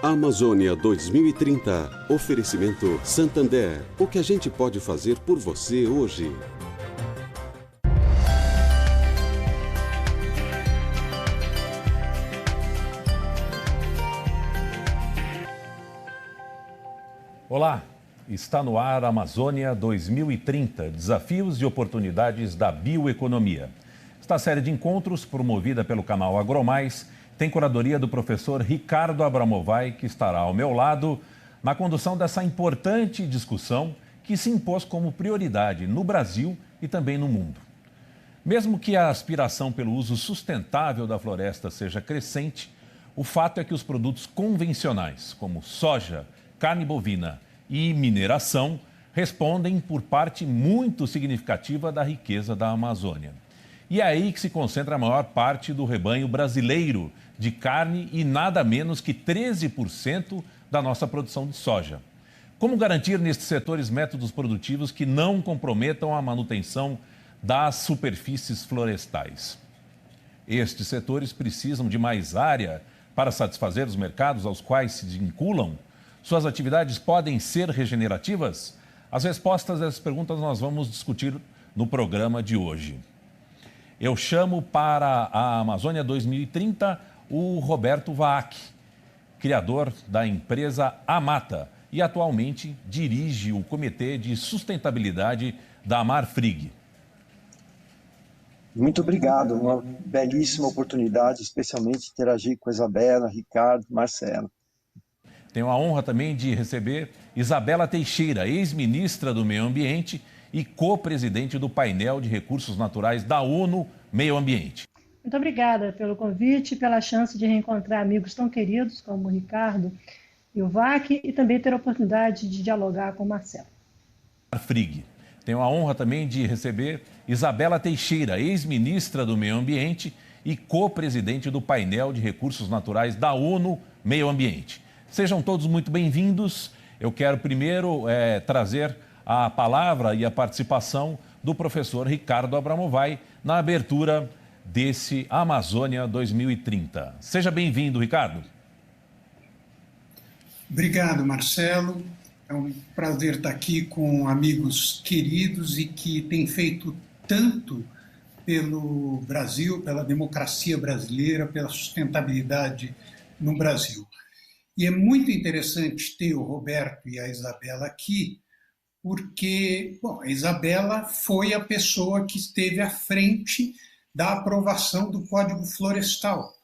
Amazônia 2030. Oferecimento Santander. O que a gente pode fazer por você hoje? Olá, está no ar Amazônia 2030, desafios e oportunidades da bioeconomia. Esta série de encontros, promovida pelo canal Agromais, tem curadoria do professor Ricardo Abramovay, que estará ao meu lado na condução dessa importante discussão que se impôs como prioridade no Brasil e também no mundo. Mesmo que a aspiração pelo uso sustentável da floresta seja crescente, o fato é que os produtos convencionais, como soja, carne bovina e mineração, respondem por parte muito significativa da riqueza da Amazônia. E é aí que se concentra a maior parte do rebanho brasileiro de carne e nada menos que 13% da nossa produção de soja. Como garantir nestes setores métodos produtivos que não comprometam a manutenção das superfícies florestais? Estes setores precisam de mais área para satisfazer os mercados aos quais se vinculam? Suas atividades podem ser regenerativas? As respostas a essas perguntas nós vamos discutir no programa de hoje. Eu chamo para a Amazônia 2030 o Roberto Vaak, criador da empresa Amata e atualmente dirige o Comitê de Sustentabilidade da Marfrig. Muito obrigado, uma belíssima oportunidade, especialmente interagir com a Isabela, Ricardo, Marcelo. Tenho a honra também de receber Isabela Teixeira, ex-ministra do Meio Ambiente e co-presidente do painel de recursos naturais da ONU Meio Ambiente. Muito obrigada pelo convite e pela chance de reencontrar amigos tão queridos como o Ricardo e o Vaak e também ter a oportunidade de dialogar com o Marcelo. Marfrig. Tenho a honra também de receber Isabela Teixeira, ex-ministra do Meio Ambiente e co-presidente do painel de recursos naturais da ONU Meio Ambiente. Sejam todos muito bem-vindos. Eu quero primeiro trazer a palavra e a participação do professor Ricardo Abramovay na abertura desse Amazônia 2030. Seja bem-vindo, Ricardo. Obrigado, Marcelo. É um prazer estar aqui com amigos queridos e que têm feito tanto pelo Brasil, pela democracia brasileira, pela sustentabilidade no Brasil. E é muito interessante ter o Roberto e a Isabela aqui, porque a Isabela foi a pessoa que esteve à frente da aprovação do Código Florestal,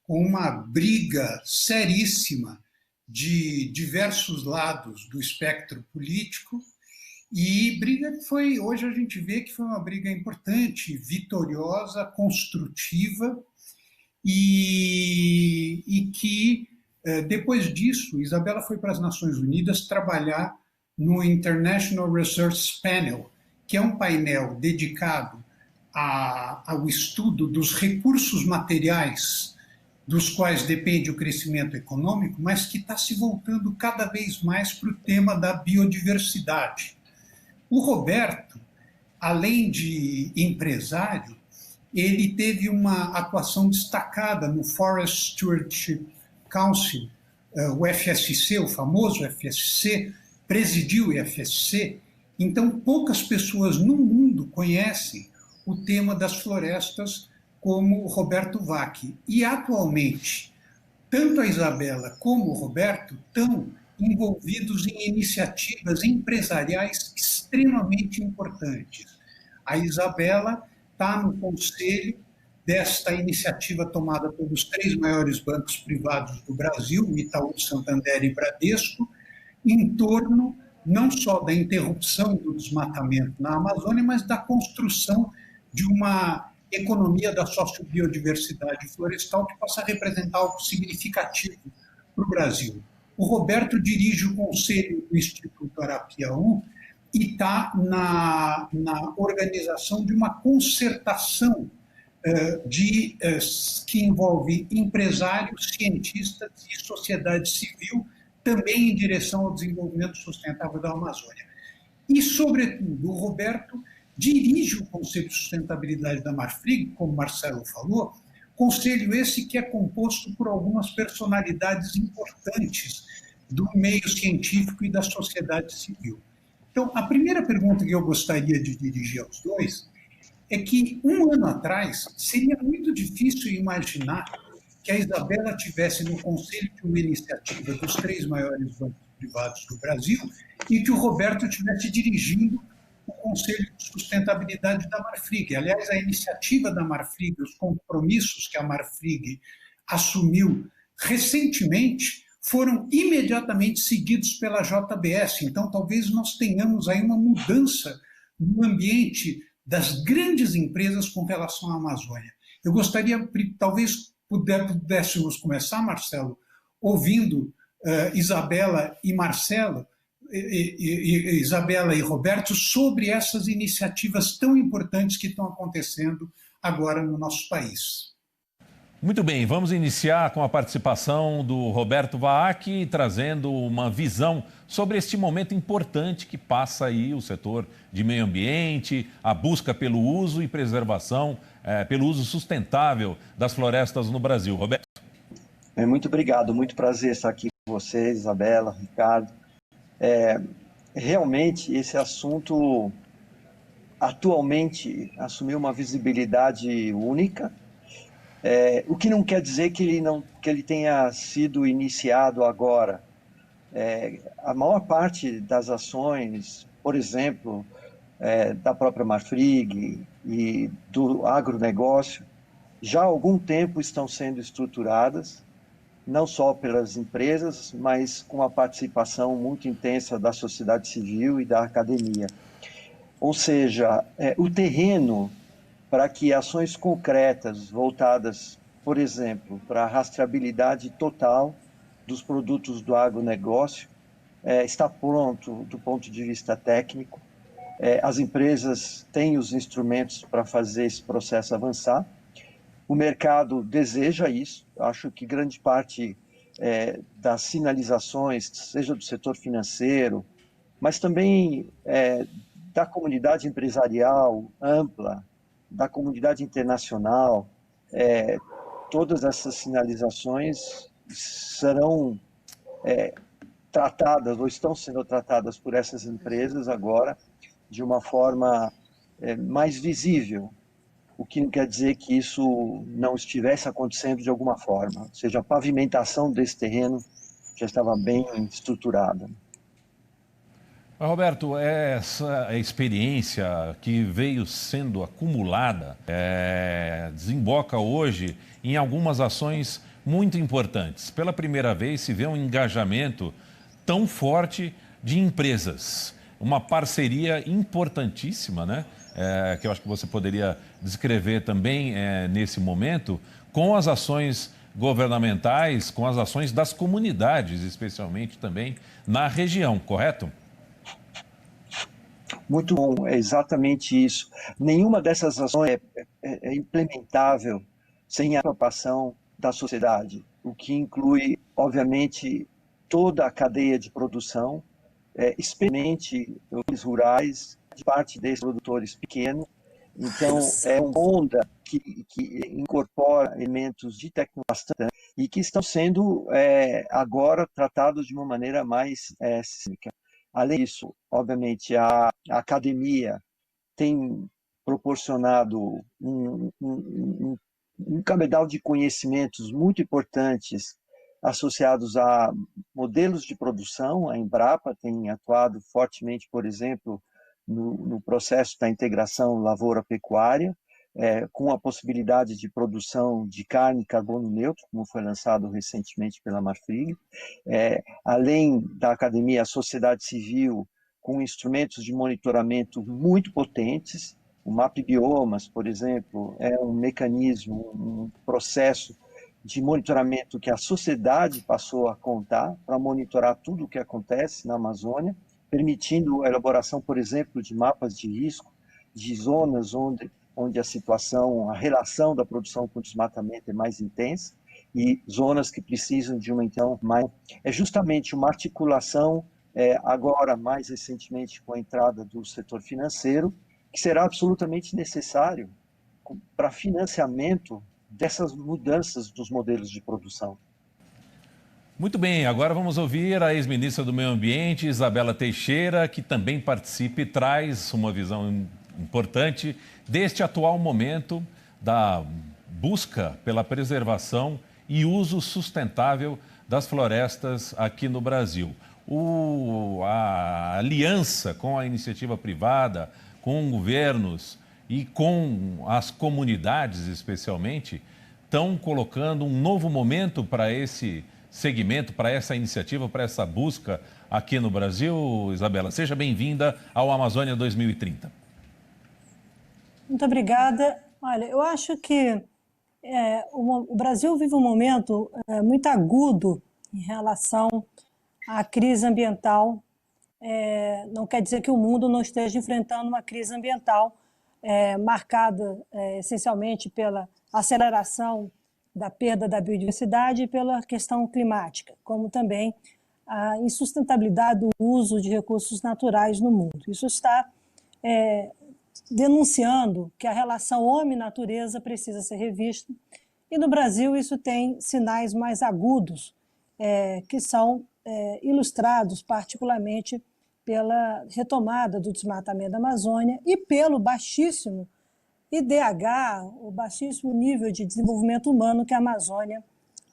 com uma briga seríssima de diversos lados do espectro político, e briga que foi, hoje a gente vê que foi uma briga importante, vitoriosa, construtiva, e que, depois disso, Isabela foi para as Nações Unidas trabalhar no International Research Panel, que é um painel dedicado ao estudo dos recursos materiais dos quais depende o crescimento econômico, mas que está se voltando cada vez mais para o tema da biodiversidade. O Roberto, além de empresário, ele teve uma atuação destacada no Forest Stewardship Council, o FSC, o famoso FSC, presidiu o FSC, então poucas pessoas no mundo conhecem o tema das florestas como o Roberto Vaak. E atualmente, tanto a Isabela como o Roberto estão envolvidos em iniciativas empresariais extremamente importantes. A Isabela está no conselho desta iniciativa tomada pelos 3 maiores bancos privados do Brasil, Itaú, Santander e Bradesco, em torno não só da interrupção do desmatamento na Amazônia, mas da construção de uma economia da sociobiodiversidade florestal que possa representar algo significativo para o Brasil. O Roberto dirige o conselho do Instituto Arapiaú e está na organização de uma concertação que envolve empresários, cientistas e sociedade civil, também em direção ao desenvolvimento sustentável da Amazônia. E, sobretudo, o Roberto dirige o Conselho de Sustentabilidade da Marfrig, como o Marcelo falou, Conselho esse que é composto por algumas personalidades importantes do meio científico e da sociedade civil. Então, a primeira pergunta que eu gostaria de dirigir aos dois é que, um ano atrás, seria muito difícil imaginar que a Isabela tivesse no conselho de uma iniciativa dos 3 maiores bancos privados do Brasil e que o Roberto estivesse dirigindo o Conselho de Sustentabilidade da Marfrig. Aliás, a iniciativa da Marfrig, os compromissos que a Marfrig assumiu recentemente, foram imediatamente seguidos pela JBS. Então, talvez nós tenhamos aí uma mudança no ambiente das grandes empresas com relação à Amazônia. Eu gostaria, talvez pudéssemos começar, Marcelo, ouvindo Isabela e Marcelo, Isabela e Roberto, sobre essas iniciativas tão importantes que estão acontecendo agora no nosso país. Muito bem, vamos iniciar com a participação do Roberto Vaak, trazendo uma visão sobre este momento importante que passa aí o setor de meio ambiente, a busca pelo uso e preservação, pelo uso sustentável das florestas no Brasil. Roberto. Muito obrigado, muito prazer estar aqui com vocês, Isabela, Ricardo. Realmente, esse assunto atualmente assumiu uma visibilidade única, o que não quer dizer que ele tenha sido iniciado agora. A maior parte das ações, por exemplo, da própria Marfrig e do agronegócio, já há algum tempo estão sendo estruturadas, não só pelas empresas, mas com a participação muito intensa da sociedade civil e da academia. Ou seja, o terreno para que ações concretas voltadas, por exemplo, para a rastreabilidade total dos produtos do agronegócio está pronto do ponto de vista técnico. As empresas têm os instrumentos para fazer esse processo avançar. O mercado deseja isso. Acho que grande parte das sinalizações, seja do setor financeiro, mas também da comunidade empresarial ampla, da comunidade internacional, todas essas sinalizações serão tratadas, ou estão sendo tratadas por essas empresas agora, de uma forma mais visível, o que não quer dizer que isso não estivesse acontecendo de alguma forma, ou seja, a pavimentação desse terreno já estava bem estruturada. Roberto, essa experiência que veio sendo acumulada desemboca hoje em algumas ações muito importantes. Pela primeira vez se vê um engajamento tão forte de empresas, uma parceria importantíssima, né? Que eu acho que você poderia descrever também nesse momento, com as ações governamentais, com as ações das comunidades, especialmente também na região, correto? Muito bom, é exatamente isso. Nenhuma dessas ações é implementável sem a participação da sociedade, o que inclui, obviamente, toda a cadeia de produção, especialmente os rurais, de parte desses produtores pequenos. Então, é uma onda que incorpora elementos de tecnologia e que estão sendo agora tratados de uma maneira mais cínica. Além disso, obviamente, a academia tem proporcionado um cabedal de conhecimentos muito importantes associados a modelos de produção. A Embrapa tem atuado fortemente, por exemplo, no processo da integração lavoura-pecuária, com a possibilidade de produção de carne carbono neutro, como foi lançado recentemente pela Marfrig. Além da academia, a sociedade civil, com instrumentos de monitoramento muito potentes. O Map Biomas, por exemplo, é um mecanismo, um processo de monitoramento que a sociedade passou a contar para monitorar tudo o que acontece na Amazônia, permitindo a elaboração, por exemplo, de mapas de risco, de zonas onde a situação, a relação da produção com o desmatamento é mais intensa, e zonas que precisam de uma, então, mais... É justamente uma articulação, agora, mais recentemente, com a entrada do setor financeiro, que será absolutamente necessário para financiamento dessas mudanças dos modelos de produção. Muito bem, agora vamos ouvir a ex-ministra do Meio Ambiente, Isabela Teixeira, que também participa e traz uma visão importante deste atual momento da busca pela preservação e uso sustentável das florestas aqui no Brasil. A aliança com a iniciativa privada, com governos e com as comunidades, especialmente, estão colocando um novo momento para esse segmento, para essa iniciativa, para essa busca aqui no Brasil. Isabela, seja bem-vinda ao Amazônia 2030. Muito obrigada. Olha, eu acho que o Brasil vive um momento muito agudo em relação à crise ambiental. Não quer dizer que o mundo não esteja enfrentando uma crise ambiental marcada essencialmente pela aceleração da perda da biodiversidade e pela questão climática, como também a insustentabilidade do uso de recursos naturais no mundo. Isso está denunciando que a relação homem-natureza precisa ser revista, e no Brasil isso tem sinais mais agudos, que são ilustrados particularmente pela retomada do desmatamento da Amazônia e pelo baixíssimo IDH, o baixíssimo nível de desenvolvimento humano que a Amazônia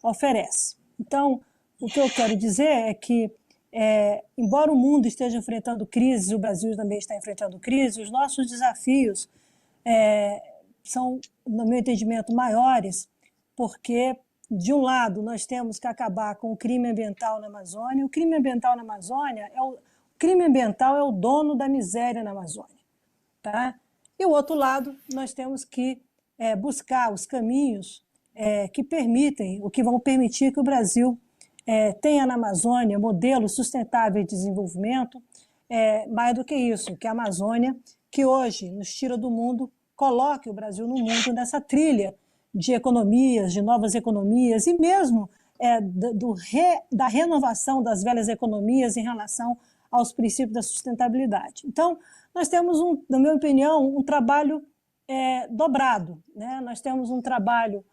oferece. Então, o que eu quero dizer é que, embora o mundo esteja enfrentando crises, o Brasil também está enfrentando crises, os nossos desafios são, no meu entendimento, maiores, porque, de um lado, nós temos que acabar com o crime ambiental na Amazônia. O crime ambiental na Amazônia crime ambiental é o dono da miséria na Amazônia, tá? E o outro lado, nós temos que buscar os caminhos que vão permitir que o Brasil tenha na Amazônia modelos sustentáveis de desenvolvimento, mais do que isso, que a Amazônia, que hoje nos tira do mundo, coloque o Brasil no mundo nessa trilha de economias, de novas economias e mesmo da renovação das velhas economias em relação aos princípios da sustentabilidade. Então, nós temos, na minha opinião, um trabalho dobrado, né? Nós temos um trabalho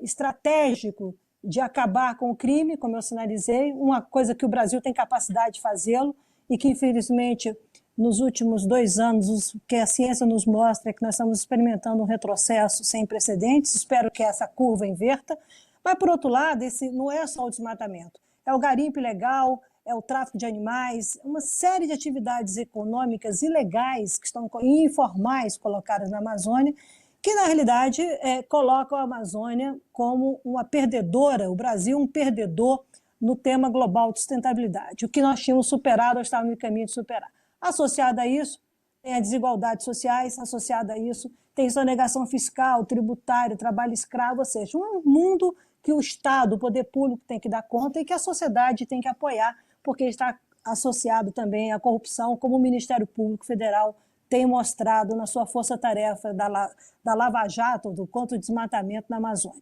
estratégico de acabar com o crime, como eu sinalizei, uma coisa que o Brasil tem capacidade de fazê-lo e que, infelizmente, nos últimos 2 anos, o que a ciência nos mostra é que nós estamos experimentando um retrocesso sem precedentes. Espero que essa curva inverta. Mas, por outro lado, esse não é só o desmatamento, é o garimpo ilegal, é o tráfico de animais, uma série de atividades econômicas ilegais que estão informais colocadas na Amazônia, que na realidade colocam a Amazônia como uma perdedora, o Brasil um perdedor no tema global de sustentabilidade. O que nós tínhamos superado, nós estávamos no caminho de superar. Associado a isso, tem as desigualdades sociais, associado a isso, tem sonegação fiscal, tributária, trabalho escravo, ou seja, um mundo que o Estado, o poder público tem que dar conta e que a sociedade tem que apoiar, porque está associado também à corrupção, como o Ministério Público Federal tem mostrado na sua força-tarefa da Lava Jato, do contra o desmatamento na Amazônia.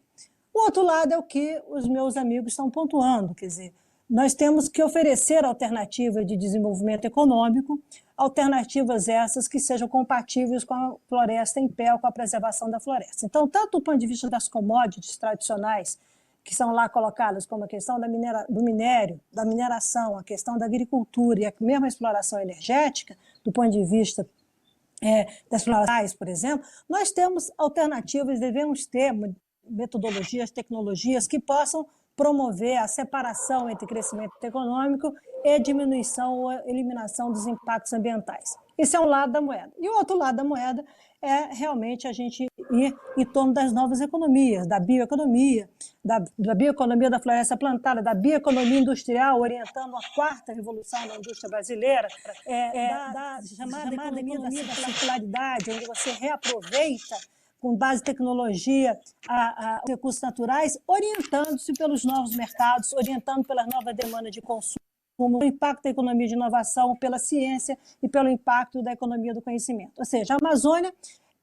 O outro lado é o que os meus amigos estão pontuando, quer dizer, nós temos que oferecer alternativas de desenvolvimento econômico, alternativas essas que sejam compatíveis com a floresta em pé, com a preservação da floresta. Então, tanto do ponto de vista das commodities tradicionais, que são lá colocadas como a questão do minério, da mineração, a questão da agricultura e a mesma exploração energética, do ponto de vista das florestais, por exemplo, nós temos alternativas, devemos ter metodologias, tecnologias que possam promover a separação entre crescimento econômico e diminuição ou eliminação dos impactos ambientais. Esse é um lado da moeda. E o outro lado da moeda é realmente a gente ir em torno das novas economias, da bioeconomia, da bioeconomia da floresta plantada, da bioeconomia industrial, orientando a 4ª revolução da indústria brasileira, da chamada economia da circularidade, onde você reaproveita com base em tecnologia, recursos naturais, orientando-se pelos novos mercados, orientando pelas novas demandas de consumo, o impacto da economia de inovação, pela ciência e pelo impacto da economia do conhecimento. Ou seja, a Amazônia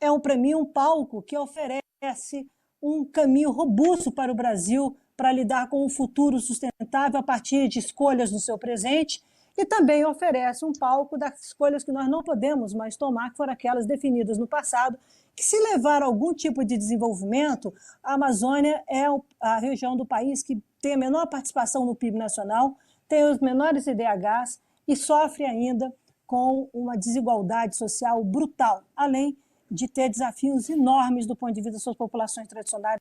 é, para mim, um palco que oferece um caminho robusto para o Brasil para lidar com um futuro sustentável a partir de escolhas no seu presente e também oferece um palco das escolhas que nós não podemos mais tomar, que foram aquelas definidas no passado, que, se levar algum tipo de desenvolvimento, a Amazônia é a região do país que tem a menor participação no PIB nacional, tem os menores IDHs e sofre ainda com uma desigualdade social brutal, além de ter desafios enormes do ponto de vista das suas populações tradicionais.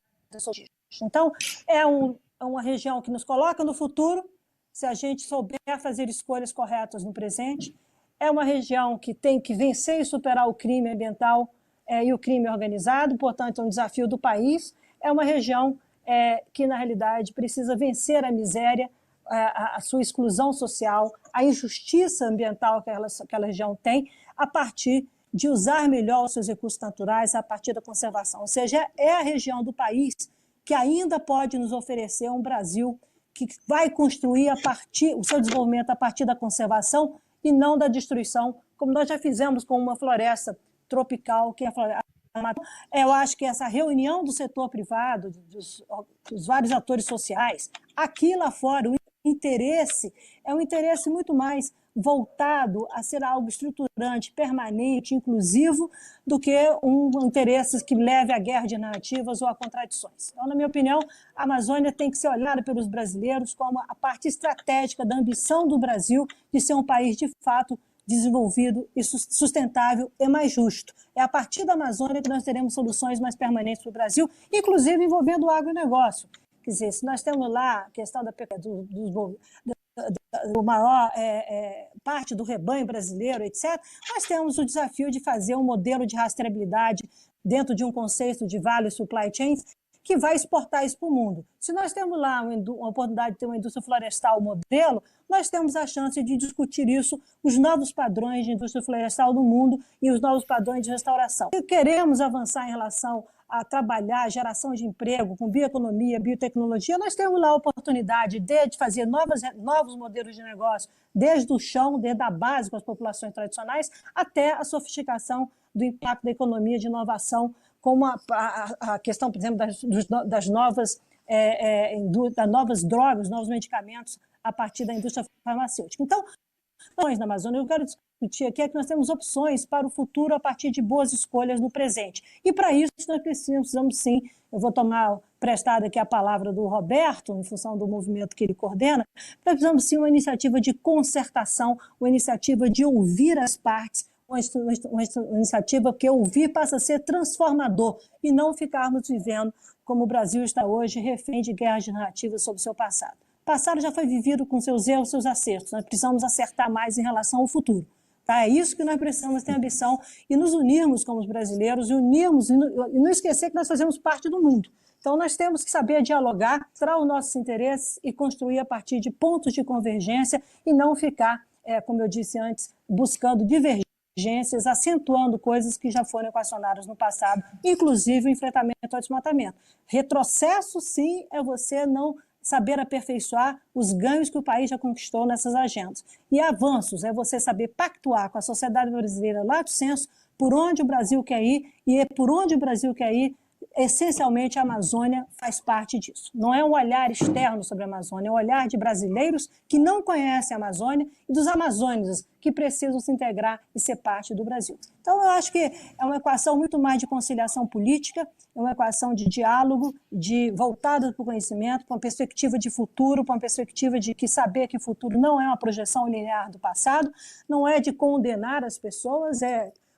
Então, é uma região que nos coloca no futuro, se a gente souber fazer escolhas corretas no presente. É uma região que tem que vencer e superar o crime ambiental e o crime organizado, portanto, é um desafio do país. É uma região que, na realidade, precisa vencer a miséria, a sua exclusão social, a injustiça ambiental que aquela região tem, a partir de usar melhor os seus recursos naturais, a partir da conservação. Ou seja, é a região do país que ainda pode nos oferecer um Brasil que vai construir o seu desenvolvimento a partir da conservação e não da destruição, como nós já fizemos com uma floresta tropical, que é a floresta. Eu acho que essa reunião do setor privado, dos vários atores sociais, aqui lá fora, o interesse é um interesse muito mais voltado a ser algo estruturante, permanente, inclusivo, do que um interesse que leve à guerra de narrativas ou a contradições. Então, na minha opinião, a Amazônia tem que ser olhada pelos brasileiros como a parte estratégica da ambição do Brasil de ser um país, de fato, desenvolvido e sustentável e mais justo. É a partir da Amazônia que nós teremos soluções mais permanentes para o Brasil, inclusive envolvendo o agronegócio. Quer dizer, se nós temos lá a questão do maior parte do rebanho brasileiro, etc., nós temos o desafio de fazer um modelo de rastreabilidade dentro de um conceito de value supply chains que vai exportar isso para o mundo. Se nós temos lá uma oportunidade de ter uma indústria florestal modelo, nós temos a chance de discutir isso, os novos padrões de indústria florestal no mundo e os novos padrões de restauração. Se queremos avançar em relação a trabalhar a geração de emprego com bioeconomia, biotecnologia, nós temos lá a oportunidade de fazer novos modelos de negócio, desde o chão, desde a base com as populações tradicionais, até a sofisticação do impacto da economia de inovação, como a questão, por exemplo, das novas drogas, novos medicamentos a partir da indústria farmacêutica. Então, na Amazônia, eu quero discutir aqui é que nós temos opções para o futuro a partir de boas escolhas no presente. E, para isso, nós precisamos, sim, eu vou tomar prestada aqui a palavra do Roberto, em função do movimento que ele coordena, precisamos, sim, uma iniciativa de concertação, uma iniciativa de ouvir as partes, uma iniciativa que ouvir passa a ser transformador e não ficarmos vivendo como o Brasil está hoje, refém de guerras de narrativas sobre o seu passado. O passado já foi vivido com seus erros, seus acertos. Nós precisamos acertar mais em relação ao futuro. Tá? É isso que nós precisamos ter ambição e nos unirmos como os brasileiros, e não esquecer que nós fazemos parte do mundo. Então, nós temos que saber dialogar, mostrar os nossos interesses e construir a partir de pontos de convergência e não ficar, como eu disse antes, buscando divergências, acentuando coisas que já foram equacionadas no passado, inclusive o enfrentamento ao desmatamento. Retrocesso, sim, é você não saber aperfeiçoar os ganhos que o país já conquistou nessas agendas. E avanços é você saber pactuar com a sociedade brasileira lato sensu por onde o Brasil quer ir, e por onde o Brasil quer ir, essencialmente a Amazônia faz parte disso. Não é um olhar externo sobre a Amazônia, é um olhar de brasileiros que não conhecem a Amazônia e dos amazônicos que precisam se integrar e ser parte do Brasil. Então, eu acho que é uma equação muito mais de conciliação política, é uma equação de diálogo, voltada para o conhecimento, para uma perspectiva de futuro, para uma perspectiva de que saber que o futuro não é uma projeção linear do passado, não é de condenar as pessoas,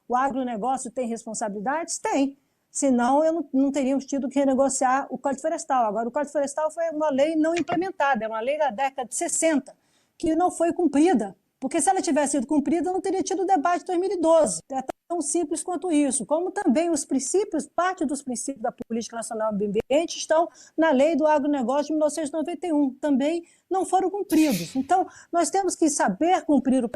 o agronegócio tem responsabilidades? Tem. Senão, não teríamos tido que renegociar o Código Florestal. Agora, o Código Florestal foi uma lei não implementada, é uma lei da década de 60, que não foi cumprida, porque se ela tivesse sido cumprida, não teria tido o debate de 2012. É tão simples quanto isso. Como também os princípios, parte dos princípios da Política Nacional do Meio Ambiente estão na Lei do Agronegócio de 1991, também não foram cumpridos. Então, nós temos que saber cumprir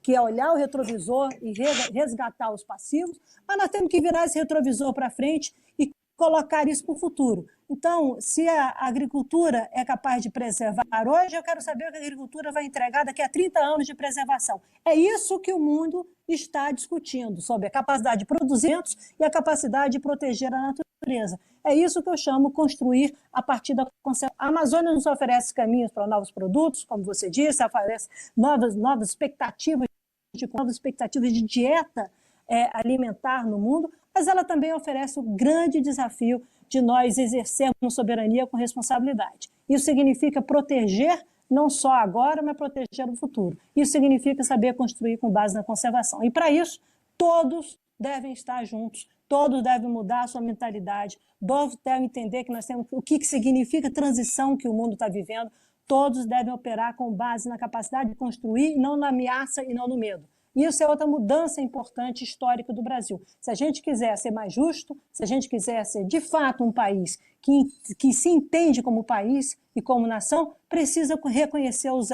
que é olhar o retrovisor e resgatar os passivos, mas nós temos que virar esse retrovisor para frente e colocar isso para o futuro. Então, se a agricultura é capaz de preservar hoje, eu quero saber o que a agricultura vai entregar daqui a 30 anos de preservação. É isso que o mundo está discutindo, sobre a capacidade de produzir e a capacidade de proteger a natureza. É isso que eu chamo construir a partir da conservação. A Amazônia nos oferece caminhos para novos produtos, como você disse, oferece novas expectativas de dieta alimentar no mundo, mas ela também oferece o grande desafio de nós exercermos soberania com responsabilidade. Isso significa proteger não só agora, mas proteger no futuro. Isso significa saber construir com base na conservação. E para isso, todos devem estar juntos, todos devem mudar a sua mentalidade, todos devem entender que nós temos o que significa a transição que o mundo está vivendo, todos devem operar com base na capacidade de construir, não na ameaça e não no medo. Isso é outra mudança importante histórica do Brasil. Se a gente quiser ser mais justo, se a gente quiser ser, de fato, um país que se entende como país e como nação, precisa reconhecer os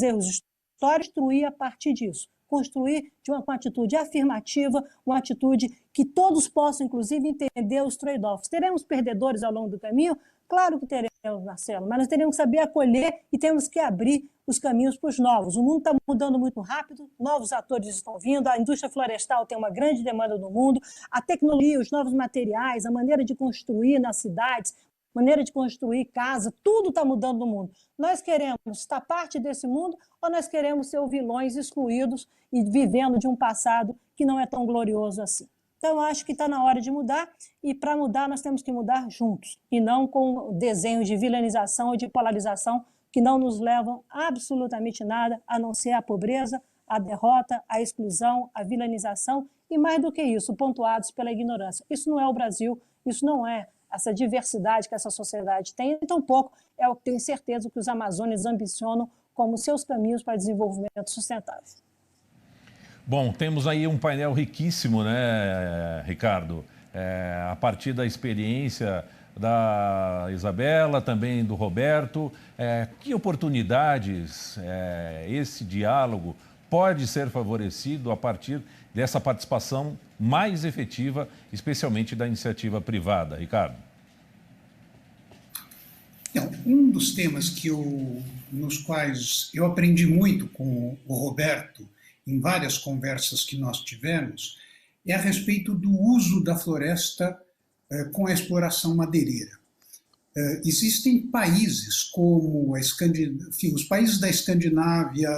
erros históricos e construir a partir disso. Construir com uma atitude afirmativa, uma atitude que todos possam, inclusive, entender os trade-offs. Teremos perdedores ao longo do caminho? Claro que teremos, Marcelo, mas nós teremos que saber acolher e temos que abrir os caminhos para os novos. O mundo está mudando muito rápido, novos atores estão vindo, a indústria florestal tem uma grande demanda no mundo, a tecnologia, os novos materiais, a maneira de construir nas cidades, maneira de construir casa, tudo está mudando no mundo. Nós queremos estar parte desse mundo ou nós queremos ser vilões excluídos e vivendo de um passado que não é tão glorioso assim? Então, eu acho que está na hora de mudar, e para mudar nós temos que mudar juntos, e não com desenhos de vilanização ou de polarização que não nos levam absolutamente nada, a não ser a pobreza, a derrota, a exclusão, a vilanização, e mais do que isso, pontuados pela ignorância. Isso não é o Brasil, isso não é essa diversidade que essa sociedade tem, e tampouco é o que tenho certeza que os amazônidas ambicionam como seus caminhos para desenvolvimento sustentável. Bom, temos aí um painel riquíssimo, né, Ricardo? A partir da experiência da Isabela, também do Roberto, que oportunidades esse diálogo pode ser favorecido a partir dessa participação mais efetiva, especialmente da iniciativa privada, Ricardo? Um dos temas nos quais eu aprendi muito com o Roberto, em várias conversas que nós tivemos, é a respeito do uso da floresta com a exploração madeireira. Existem países como os países da Escandinávia,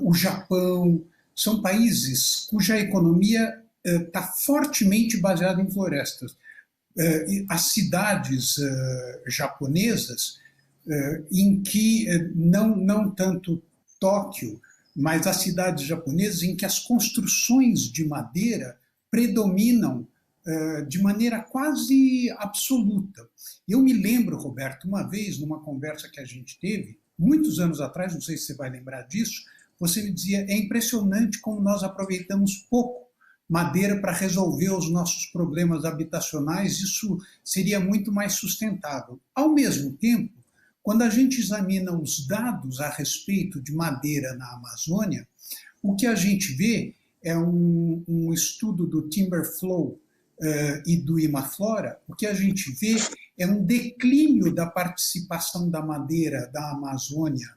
o Japão, são países cuja economia está fortemente baseada em florestas. As cidades japonesas, em que não tanto Tóquio, mas as cidades japonesas em que as construções de madeira predominam de maneira quase absoluta. Eu me lembro, Roberto, uma vez, numa conversa que a gente teve, muitos anos atrás, não sei se você vai lembrar disso, você me dizia, é impressionante como nós aproveitamos pouco madeira para resolver os nossos problemas habitacionais, isso seria muito mais sustentável. Ao mesmo tempo, quando a gente examina os dados a respeito de madeira na Amazônia, o que a gente vê é um estudo do Timberflow e do Imaflora, o que a gente vê é um declínio da participação da madeira da Amazônia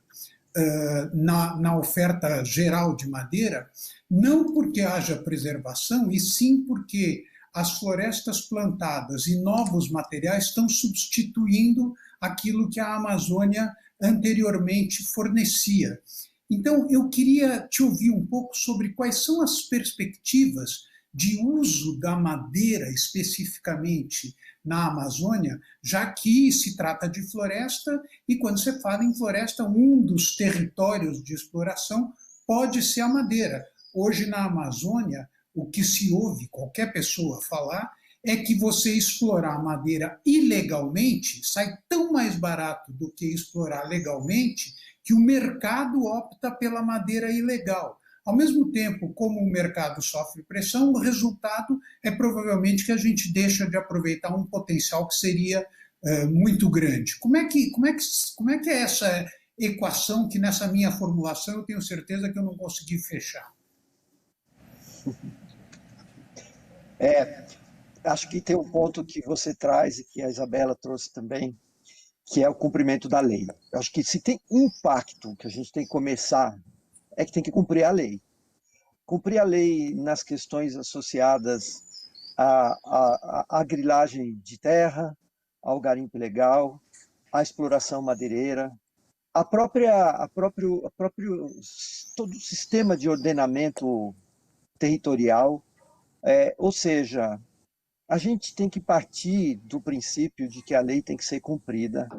na oferta geral de madeira, não porque haja preservação, e sim porque as florestas plantadas e novos materiais estão substituindo aquilo que a Amazônia anteriormente fornecia. Então, eu queria te ouvir um pouco sobre quais são as perspectivas de uso da madeira, especificamente na Amazônia, já que se trata de floresta, e quando você fala em floresta, um dos territórios de exploração pode ser a madeira. Hoje, na Amazônia, o que se ouve qualquer pessoa falar é que você explorar a madeira ilegalmente sai tão mais barato do que explorar legalmente, que o mercado opta pela madeira ilegal. Ao mesmo tempo, como o mercado sofre pressão, o resultado é provavelmente que a gente deixa de aproveitar um potencial que seria muito grande. Como é que é essa equação que, nessa minha formulação, eu tenho certeza que eu não consegui fechar? Acho que tem um ponto que você traz e que a Isabela trouxe também, que é o cumprimento da lei. Eu acho que se tem impacto que a gente tem que começar, é que tem que cumprir a lei. Cumprir a lei nas questões associadas à grilagem de terra, ao garimpo ilegal, à exploração madeireira, todo o sistema de ordenamento territorial, ou seja, a gente tem que partir do princípio de que a lei tem que ser cumprida.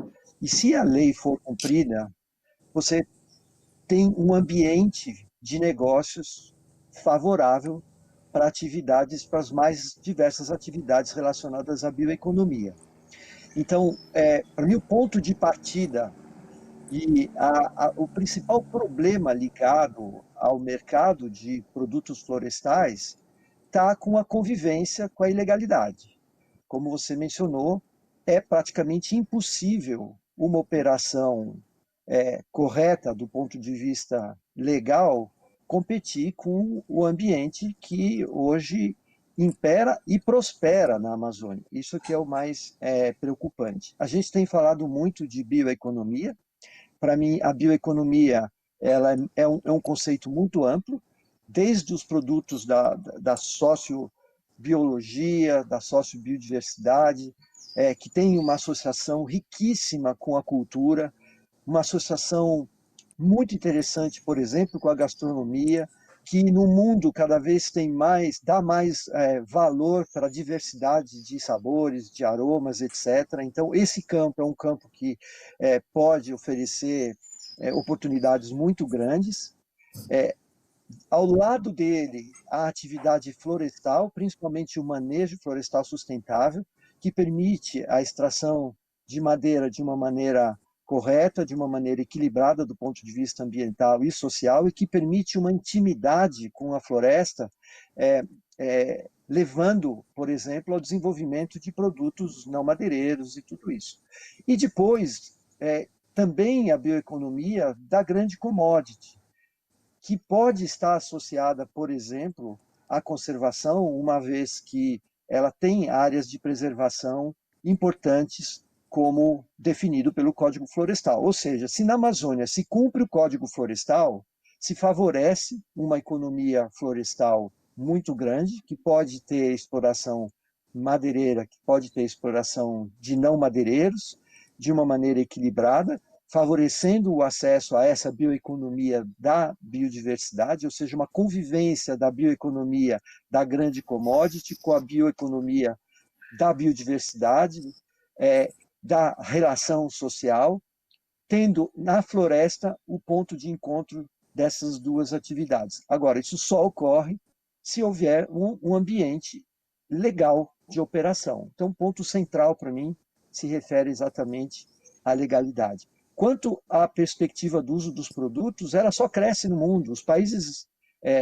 E se a lei for cumprida, você tem um ambiente de negócios favorável para atividades, para as mais diversas atividades relacionadas à bioeconomia. Então, para mim, o ponto de partida e o principal problema ligado ao mercado de produtos florestais está com a convivência com a ilegalidade. Como você mencionou, é praticamente impossível uma operação correta do ponto de vista legal competir com o ambiente que hoje impera e prospera na Amazônia. Isso que é o mais preocupante. A gente tem falado muito de bioeconomia. Para mim, a bioeconomia ela é um conceito muito amplo, desde os produtos da sociobiologia, da sociobiodiversidade, que tem uma associação riquíssima com a cultura, uma associação muito interessante, por exemplo, com a gastronomia, que no mundo cada vez dá mais valor para a diversidade de sabores, de aromas, etc. Então, esse campo é um campo que pode oferecer oportunidades muito grandes. Ao lado dele, a atividade florestal, principalmente o manejo florestal sustentável, que permite a extração de madeira de uma maneira correta, de uma maneira equilibrada do ponto de vista ambiental e social, e que permite uma intimidade com a floresta, levando, por exemplo, ao desenvolvimento de produtos não madeireiros e tudo isso. E depois, também a bioeconomia da grande commodity, que pode estar associada, por exemplo, à conservação, uma vez que ela tem áreas de preservação importantes, como definido pelo Código Florestal. Ou seja, se na Amazônia se cumpre o Código Florestal, se favorece uma economia florestal muito grande, que pode ter exploração madeireira, que pode ter exploração de não madeireiros, de uma maneira equilibrada, favorecendo o acesso a essa bioeconomia da biodiversidade, ou seja, uma convivência da bioeconomia da grande commodity com a bioeconomia da biodiversidade, da relação social, tendo na floresta o ponto de encontro dessas duas atividades. Agora, isso só ocorre se houver um ambiente legal de operação. Então, o ponto central para mim se refere exatamente à legalidade. Quanto à perspectiva do uso dos produtos, ela só cresce no mundo. Os países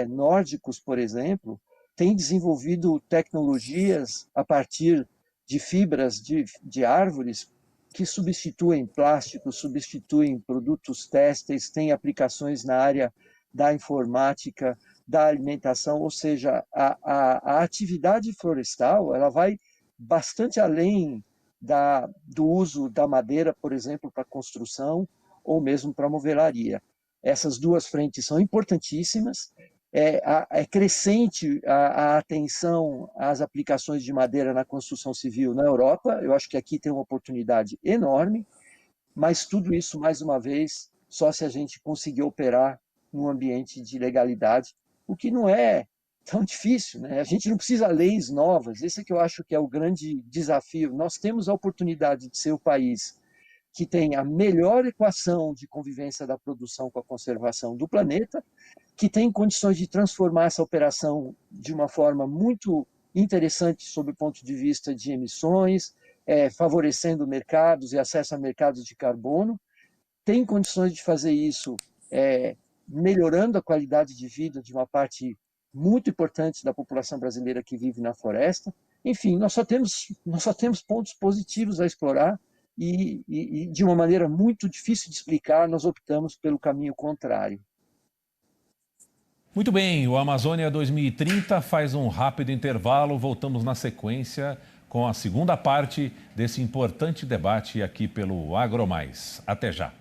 nórdicos, por exemplo, têm desenvolvido tecnologias a partir de fibras de árvores que substituem plástico, substituem produtos têxteis, têm aplicações na área da informática, da alimentação, ou seja, a atividade florestal ela vai bastante além do uso da madeira, por exemplo, para construção ou mesmo para movelaria. Essas duas frentes são importantíssimas. É crescente a atenção às aplicações de madeira na construção civil na Europa. Eu acho que aqui tem uma oportunidade enorme, mas tudo isso, mais uma vez, só se a gente conseguir operar num ambiente de legalidade, o que não é tão difícil, né? A gente não precisa de leis novas, esse é que eu acho que é o grande desafio. Nós temos a oportunidade de ser o país que tem a melhor equação de convivência da produção com a conservação do planeta, que tem condições de transformar essa operação de uma forma muito interessante sob o ponto de vista de emissões, favorecendo mercados e acesso a mercados de carbono, tem condições de fazer isso melhorando a qualidade de vida de uma parte muito importante da população brasileira que vive na floresta. Enfim, nós só temos pontos positivos a explorar e de uma maneira muito difícil de explicar, nós optamos pelo caminho contrário. Muito bem, o Amazônia 2030 faz um rápido intervalo. Voltamos na sequência com a segunda parte desse importante debate aqui pelo AgroMais. Até já.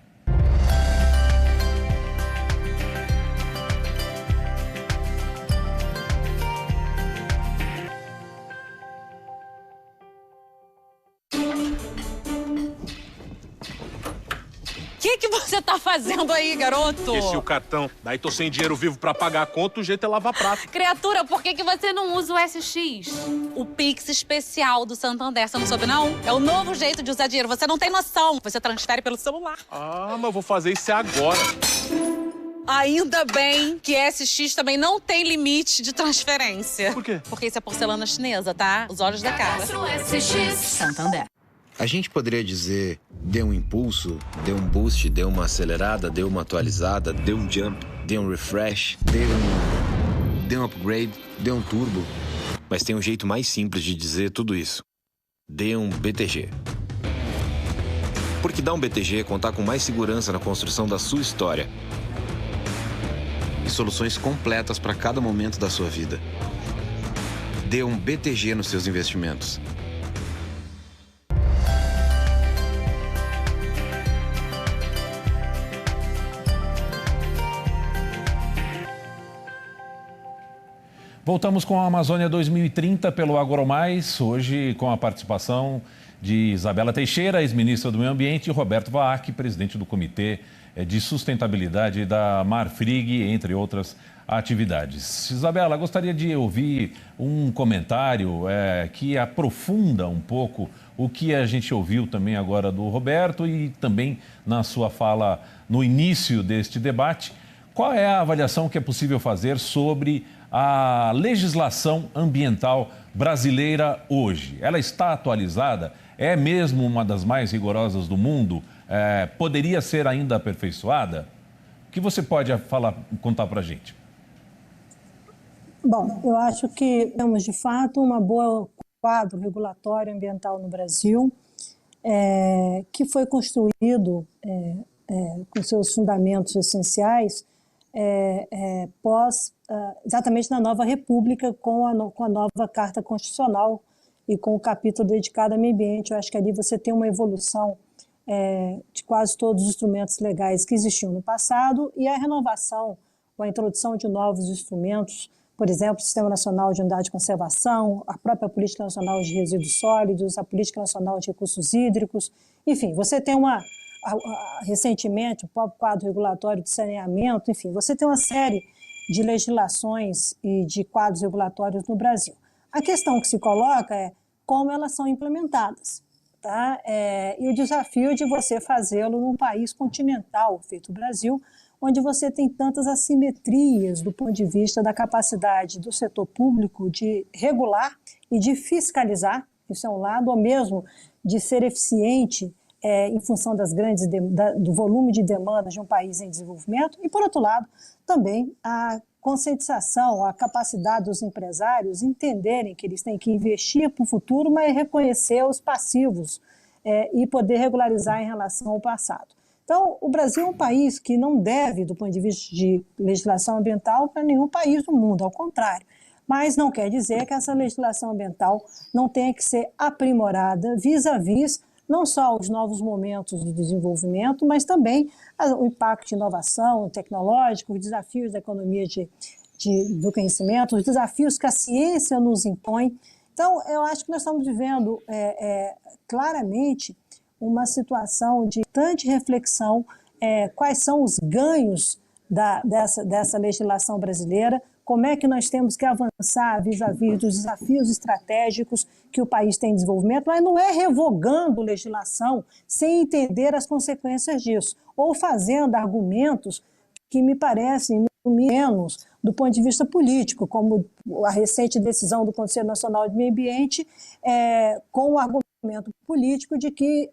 que você tá fazendo aí, garoto? Esqueci o cartão. Daí tô sem dinheiro vivo pra pagar a conta, o jeito é lavar prato. Criatura, por que você não usa o SX? O Pix especial do Santander, você não soube, não? É o novo jeito de usar dinheiro. Você não tem noção. Você transfere pelo celular. Ah, mas eu vou fazer isso agora. Ainda bem que SX também não tem limite de transferência. Por quê? Porque isso é porcelana chinesa, tá? Os olhos da cara. SX Santander. A gente poderia dizer, deu um impulso, deu um boost, deu uma acelerada, deu uma atualizada, deu um jump, deu um refresh, deu um upgrade, deu um turbo. Mas tem um jeito mais simples de dizer tudo isso. Dê um BTG. Porque dar um BTG é contar com mais segurança na construção da sua história. E soluções completas para cada momento da sua vida. Dê um BTG nos seus investimentos. Voltamos com a Amazônia 2030 pelo AgroMais, hoje com a participação de Isabela Teixeira, ex-ministra do Meio Ambiente, e Roberto Vaak, presidente do Comitê de Sustentabilidade da Marfrig, entre outras atividades. Isabela, gostaria de ouvir um comentário que aprofunda um pouco o que a gente ouviu também agora do Roberto e também na sua fala no início deste debate. Qual é a avaliação que é possível fazer sobre a legislação ambiental brasileira hoje? Ela está atualizada? É mesmo uma das mais rigorosas do mundo? Poderia ser ainda aperfeiçoada? O que você pode contar para a gente? Bom, eu acho que temos, de fato, um bom quadro regulatório ambiental no Brasil, que foi construído com seus fundamentos essenciais exatamente na nova República, com a nova Carta Constitucional e com o capítulo dedicado ao meio ambiente. Eu acho que ali você tem uma evolução de quase todos os instrumentos legais que existiam no passado e a renovação, com a introdução de novos instrumentos, por exemplo, o Sistema Nacional de Unidade de Conservação, a própria Política Nacional de Resíduos Sólidos, a Política Nacional de Recursos Hídricos. Enfim, você tem recentemente o próprio quadro regulatório de saneamento, enfim, você tem uma série de legislações e de quadros regulatórios no Brasil. A questão que se coloca é como elas são implementadas, tá? E o desafio de você fazê-lo num país continental, feito o Brasil, onde você tem tantas assimetrias do ponto de vista da capacidade do setor público de regular e de fiscalizar, isso é um lado, ou mesmo de ser eficiente em função do volume de demandas de um país em desenvolvimento, e, por outro lado, também a conscientização, a capacidade dos empresários entenderem que eles têm que investir para o futuro, mas reconhecer os passivos e poder regularizar em relação ao passado. Então, o Brasil é um país que não deve, do ponto de vista de legislação ambiental, para nenhum país do mundo, ao contrário. Mas não quer dizer que essa legislação ambiental não tenha que ser aprimorada vis-à-vis não só os novos momentos de desenvolvimento, mas também o impacto de inovação tecnológica, os desafios da economia do conhecimento, os desafios que a ciência nos impõe. Então, eu acho que nós estamos vivendo claramente uma situação de tanta reflexão, quais são os ganhos dessa legislação brasileira, como é que nós temos que avançar vis-à-vis dos desafios estratégicos que o país tem em desenvolvimento, mas não é revogando legislação sem entender as consequências disso, ou fazendo argumentos que me parecem menos do ponto de vista político, como a recente decisão do Conselho Nacional de Meio Ambiente, com o argumento político de que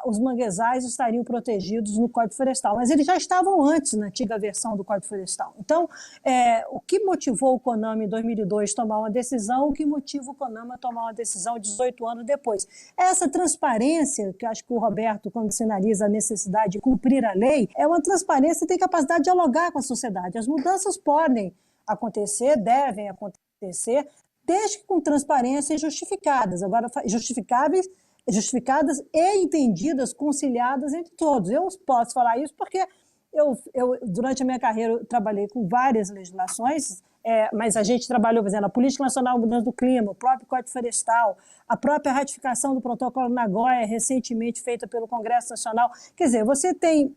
os manguezais estariam protegidos no Código Florestal, mas eles já estavam antes na antiga versão do Código Florestal. Então, o que motivou o CONAMA em 2002 a tomar uma decisão, o que motiva o CONAMA a tomar uma decisão 18 anos depois? Essa transparência, que acho que o Roberto, quando sinaliza a necessidade de cumprir a lei, é uma transparência que tem capacidade de dialogar com a sociedade. As mudanças podem acontecer, devem acontecer, desde que com transparência e justificadas. Agora, justificadas e entendidas, conciliadas entre todos. Eu posso falar isso porque eu durante a minha carreira, eu trabalhei com várias legislações, mas a gente trabalhou, por exemplo, a Política Nacional de Mudança do Clima, o próprio Código Florestal, a própria ratificação do Protocolo de Nagoya, recentemente feita pelo Congresso Nacional. Quer dizer, você tem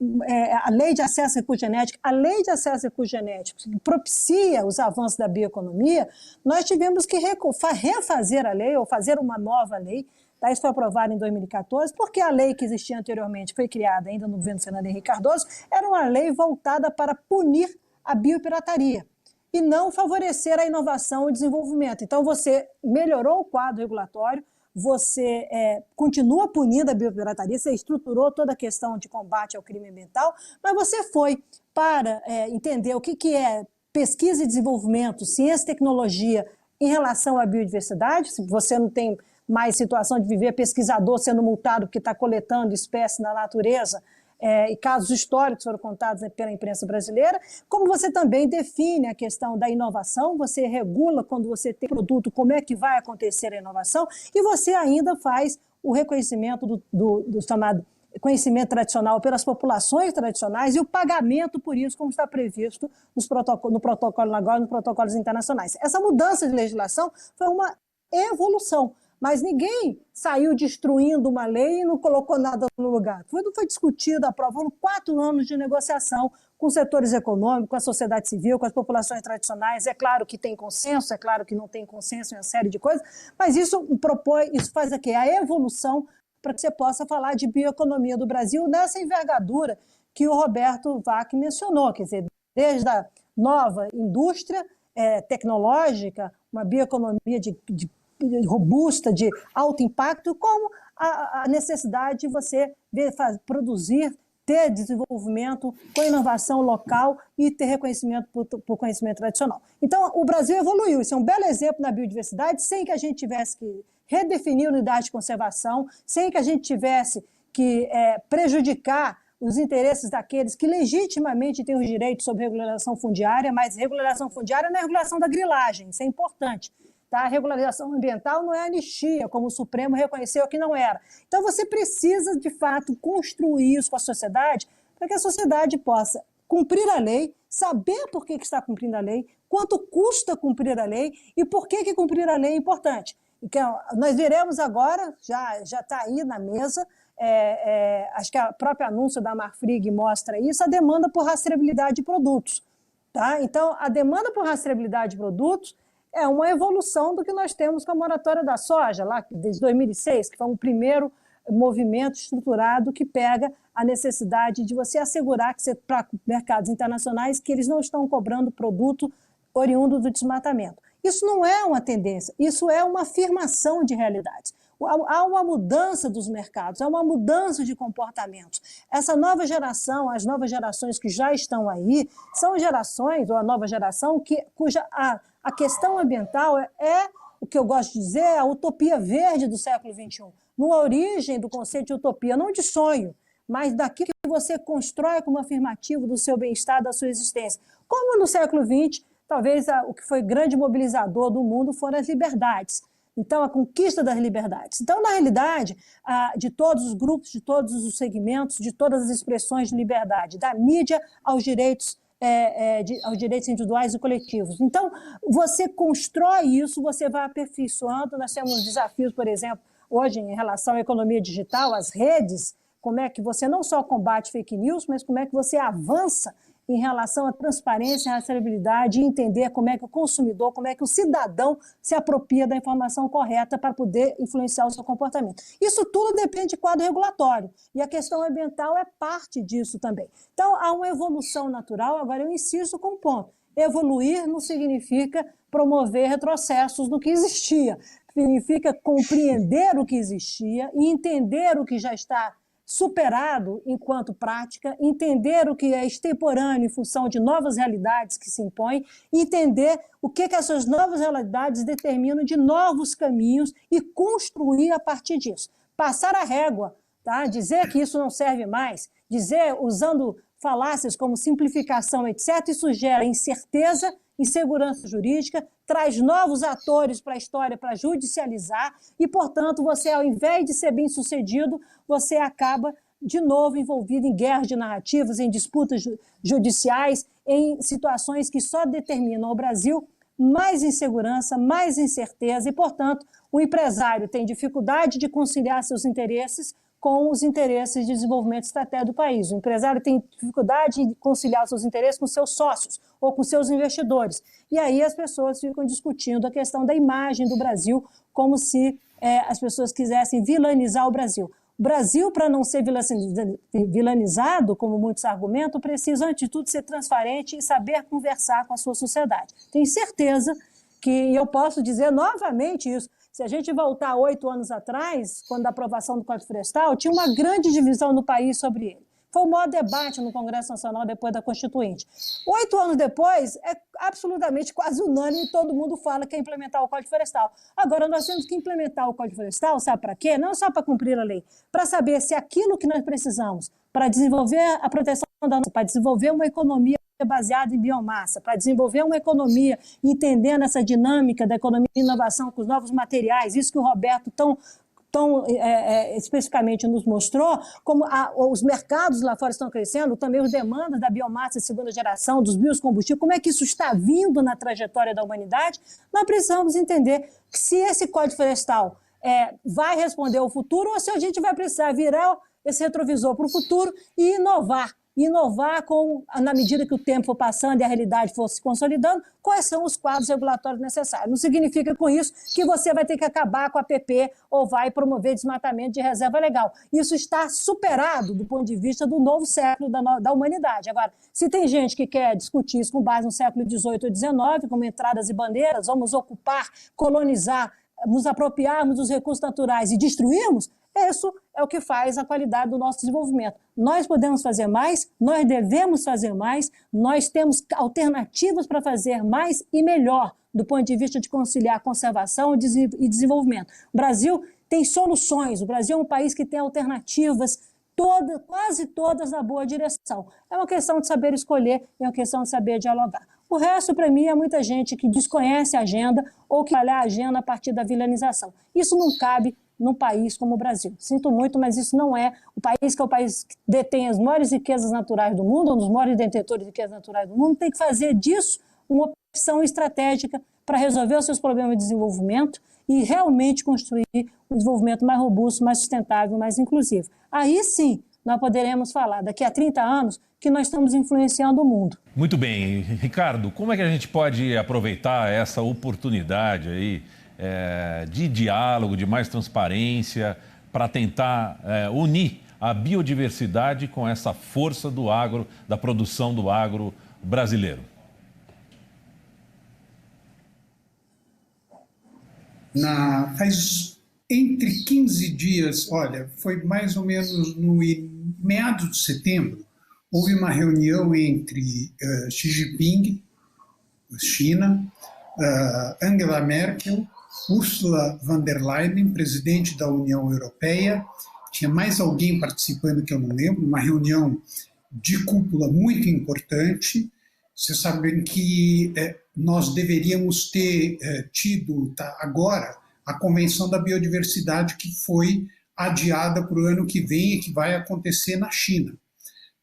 a Lei de Acesso a Recursos Genéticos, a Lei de Acesso a Recursos Genéticos, que propicia os avanços da bioeconomia, nós tivemos que refazer a lei, ou fazer uma nova lei. Isso foi aprovado em 2014, porque a lei que existia anteriormente, foi criada ainda no governo Fernando Henrique Cardoso, era uma lei voltada para punir a biopirataria e não favorecer a inovação e o desenvolvimento. Então, você melhorou o quadro regulatório, você continua punindo a biopirataria, você estruturou toda a questão de combate ao crime ambiental, mas você foi para entender o que é pesquisa e desenvolvimento, ciência e tecnologia em relação à biodiversidade. Se você não tem mais situação de viver pesquisador sendo multado porque está coletando espécies na natureza, e casos históricos foram contados pela imprensa brasileira, como você também define a questão da inovação, você regula quando você tem produto, como é que vai acontecer a inovação, e você ainda faz o reconhecimento do chamado conhecimento tradicional pelas populações tradicionais e o pagamento por isso, como está previsto no protocolo Nagoya e nos protocolos internacionais. Essa mudança de legislação foi uma evolução, mas ninguém saiu destruindo uma lei e não colocou nada no lugar. Foi discutido, aprovado 4 anos de negociação com setores econômicos, com a sociedade civil, com as populações tradicionais. É claro que tem consenso, é claro que não tem consenso em uma série de coisas, mas isso faz aqui a evolução para que você possa falar de bioeconomia do Brasil nessa envergadura que o Roberto Wack mencionou, quer dizer, desde a nova indústria tecnológica, uma bioeconomia robusta, de alto impacto, como a necessidade de você produzir, ter desenvolvimento com inovação local e ter reconhecimento por conhecimento tradicional. Então, o Brasil evoluiu. Isso é um belo exemplo na biodiversidade, sem que a gente tivesse que redefinir unidade de conservação, sem que a gente tivesse que prejudicar os interesses daqueles que legitimamente têm os direitos sobre regularização fundiária, mas regularização fundiária não é regulação da grilagem, isso é importante. A regularização ambiental não é anistia, como o Supremo reconheceu que não era. Então, você precisa, de fato, construir isso com a sociedade para que a sociedade possa cumprir a lei, saber por que está cumprindo a lei, quanto custa cumprir a lei e por que cumprir a lei é importante. Então, nós veremos agora, já está aí na mesa, acho que o próprio anúncio da Marfrig mostra isso, a demanda por rastreabilidade de produtos. Tá? Então, a demanda por rastreabilidade de produtos é uma evolução do que nós temos com a moratória da soja, lá desde 2006, que foi um primeiro movimento estruturado que pega a necessidade de você assegurar que para mercados internacionais que eles não estão cobrando produto oriundo do desmatamento. Isso não é uma tendência, isso é uma afirmação de realidades. Há uma mudança dos mercados, há uma mudança de comportamentos. Essa nova geração, as novas gerações que já estão aí, são gerações, ou a nova geração, cuja a questão ambiental é o que eu gosto de dizer, a utopia verde do século XXI. Na origem do conceito de utopia, não de sonho, mas daquilo que você constrói como afirmativo do seu bem-estar, da sua existência. Como no século XX, talvez o que foi grande mobilizador do mundo foram as liberdades. Então, a conquista das liberdades. Então, na realidade, de todos os grupos, de todos os segmentos, de todas as expressões de liberdade, da mídia aos direitos individuais e coletivos. Então, você constrói isso, você vai aperfeiçoando. Nós temos desafios, por exemplo, hoje em relação à economia digital, as redes, como é que você não só combate fake news, mas como é que você avança em relação à transparência, à rastreabilidade e entender como é que o consumidor, como é que o cidadão se apropria da informação correta para poder influenciar o seu comportamento. Isso tudo depende de quadro regulatório e a questão ambiental é parte disso também. Então, há uma evolução natural, agora eu insisto com um ponto. Evoluir não significa promover retrocessos no que existia, significa compreender o que existia e entender o que já está superado enquanto prática, entender o que é extemporâneo em função de novas realidades que se impõem, entender o que essas novas realidades determinam de novos caminhos e construir a partir disso. Passar a régua, tá? Dizer que isso não serve mais, dizer, usando falácias como simplificação, etc., isso gera incerteza, insegurança jurídica, traz novos atores para a história para judicializar e, portanto, você, ao invés de ser bem-sucedido, você acaba, de novo, envolvido em guerras de narrativas, em disputas judiciais, em situações que só determinam ao Brasil mais insegurança, mais incerteza e, portanto, o empresário tem dificuldade de conciliar seus interesses com os interesses de desenvolvimento estratégico do país. O empresário tem dificuldade de conciliar seus interesses com seus sócios ou com seus investidores. E aí as pessoas ficam discutindo a questão da imagem do Brasil, como se as pessoas quisessem vilanizar o Brasil. O Brasil, para não ser vilanizado, como muitos argumentam, precisa, antes de tudo, ser transparente e saber conversar com a sua sociedade. Tenho certeza que eu posso dizer novamente isso. Se a gente voltar 8 anos atrás, quando da aprovação do Código Florestal, tinha uma grande divisão no país sobre ele. Foi o maior debate no Congresso Nacional depois da Constituinte. 8 anos depois, é absolutamente quase unânime, todo mundo fala que é implementar o Código Florestal. Agora, nós temos que implementar o Código Florestal, sabe para quê? Não só para cumprir a lei, para saber se aquilo que nós precisamos para desenvolver a proteção da nossa, para desenvolver uma economia baseada em biomassa, para desenvolver uma economia entendendo essa dinâmica da economia e inovação com os novos materiais, isso que o Roberto tão especificamente nos mostrou, como os mercados lá fora estão crescendo, também as demandas da biomassa de segunda geração, dos biocombustíveis, como é que isso está vindo na trajetória da humanidade, nós precisamos entender que se esse Código Florestal vai responder ao futuro ou se a gente vai precisar virar esse retrovisor para o futuro e inovar na medida que o tempo for passando e a realidade for se consolidando, quais são os quadros regulatórios necessários. Não significa com isso que você vai ter que acabar com a APP ou vai promover desmatamento de reserva legal. Isso está superado do ponto de vista do novo século da humanidade. Agora, se tem gente que quer discutir isso com base no século XVIII ou XIX, como entradas e bandeiras, vamos ocupar, colonizar, nos apropriarmos dos recursos naturais e destruirmos, isso é o que faz a qualidade do nosso desenvolvimento. Nós podemos fazer mais, nós devemos fazer mais, nós temos alternativas para fazer mais e melhor do ponto de vista de conciliar conservação e desenvolvimento. O Brasil tem soluções, o Brasil é um país que tem alternativas, quase todas na boa direção. É uma questão de saber escolher, é uma questão de saber dialogar. O resto, para mim, é muita gente que desconhece a agenda ou que olha a agenda a partir da vilanização. Isso não cabe num país como o Brasil. Sinto muito, mas isso não é o país que é o país que detém as maiores riquezas naturais do mundo, um dos maiores detentores de riquezas naturais do mundo, tem que fazer disso uma opção estratégica para resolver os seus problemas de desenvolvimento e realmente construir um desenvolvimento mais robusto, mais sustentável, mais inclusivo. Aí sim, nós poderemos falar, daqui a 30 anos, que nós estamos influenciando o mundo. Muito bem. Ricardo, como é que a gente pode aproveitar essa oportunidade aí de diálogo, de mais transparência, para tentar unir a biodiversidade com essa força do agro, da produção do agro brasileiro? Faz entre 15 dias, olha, foi mais ou menos no meados de setembro, houve uma reunião entre Xi Jinping, China, Angela Merkel, Ursula von der Leyen, presidente da União Europeia, tinha mais alguém participando que eu não lembro, uma reunião de cúpula muito importante. Vocês sabem que nós deveríamos ter tido agora a Convenção da Biodiversidade, que foi adiada para o ano que vem e que vai acontecer na China.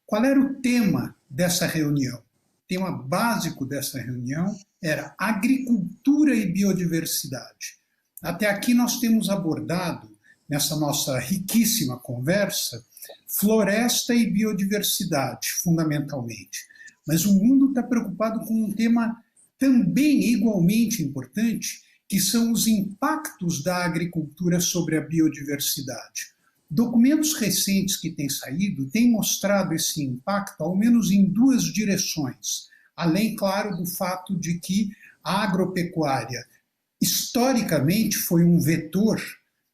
Qual era o tema dessa reunião? O tema básico dessa reunião era agricultura e biodiversidade. Até aqui nós temos abordado, nessa nossa riquíssima conversa, floresta e biodiversidade, fundamentalmente. Mas o mundo está preocupado com um tema também igualmente importante, que são os impactos da agricultura sobre a biodiversidade. Documentos recentes que têm saído têm mostrado esse impacto, ao menos em 2 direções, além, claro, do fato de que a agropecuária, historicamente, foi um vetor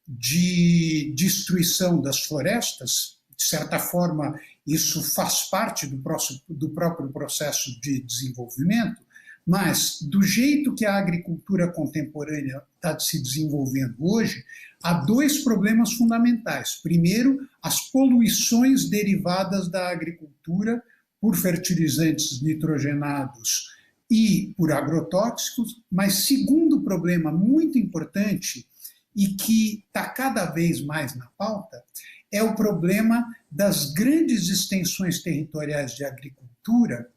de destruição das florestas. De certa forma, isso faz parte do próprio processo de desenvolvimento, mas do jeito que a agricultura contemporânea está se desenvolvendo hoje, há 2 problemas fundamentais. Primeiro, as poluições derivadas da agricultura por fertilizantes nitrogenados e por agrotóxicos, mas segundo problema muito importante e que está cada vez mais na pauta, é o problema das grandes extensões territoriais de agricultura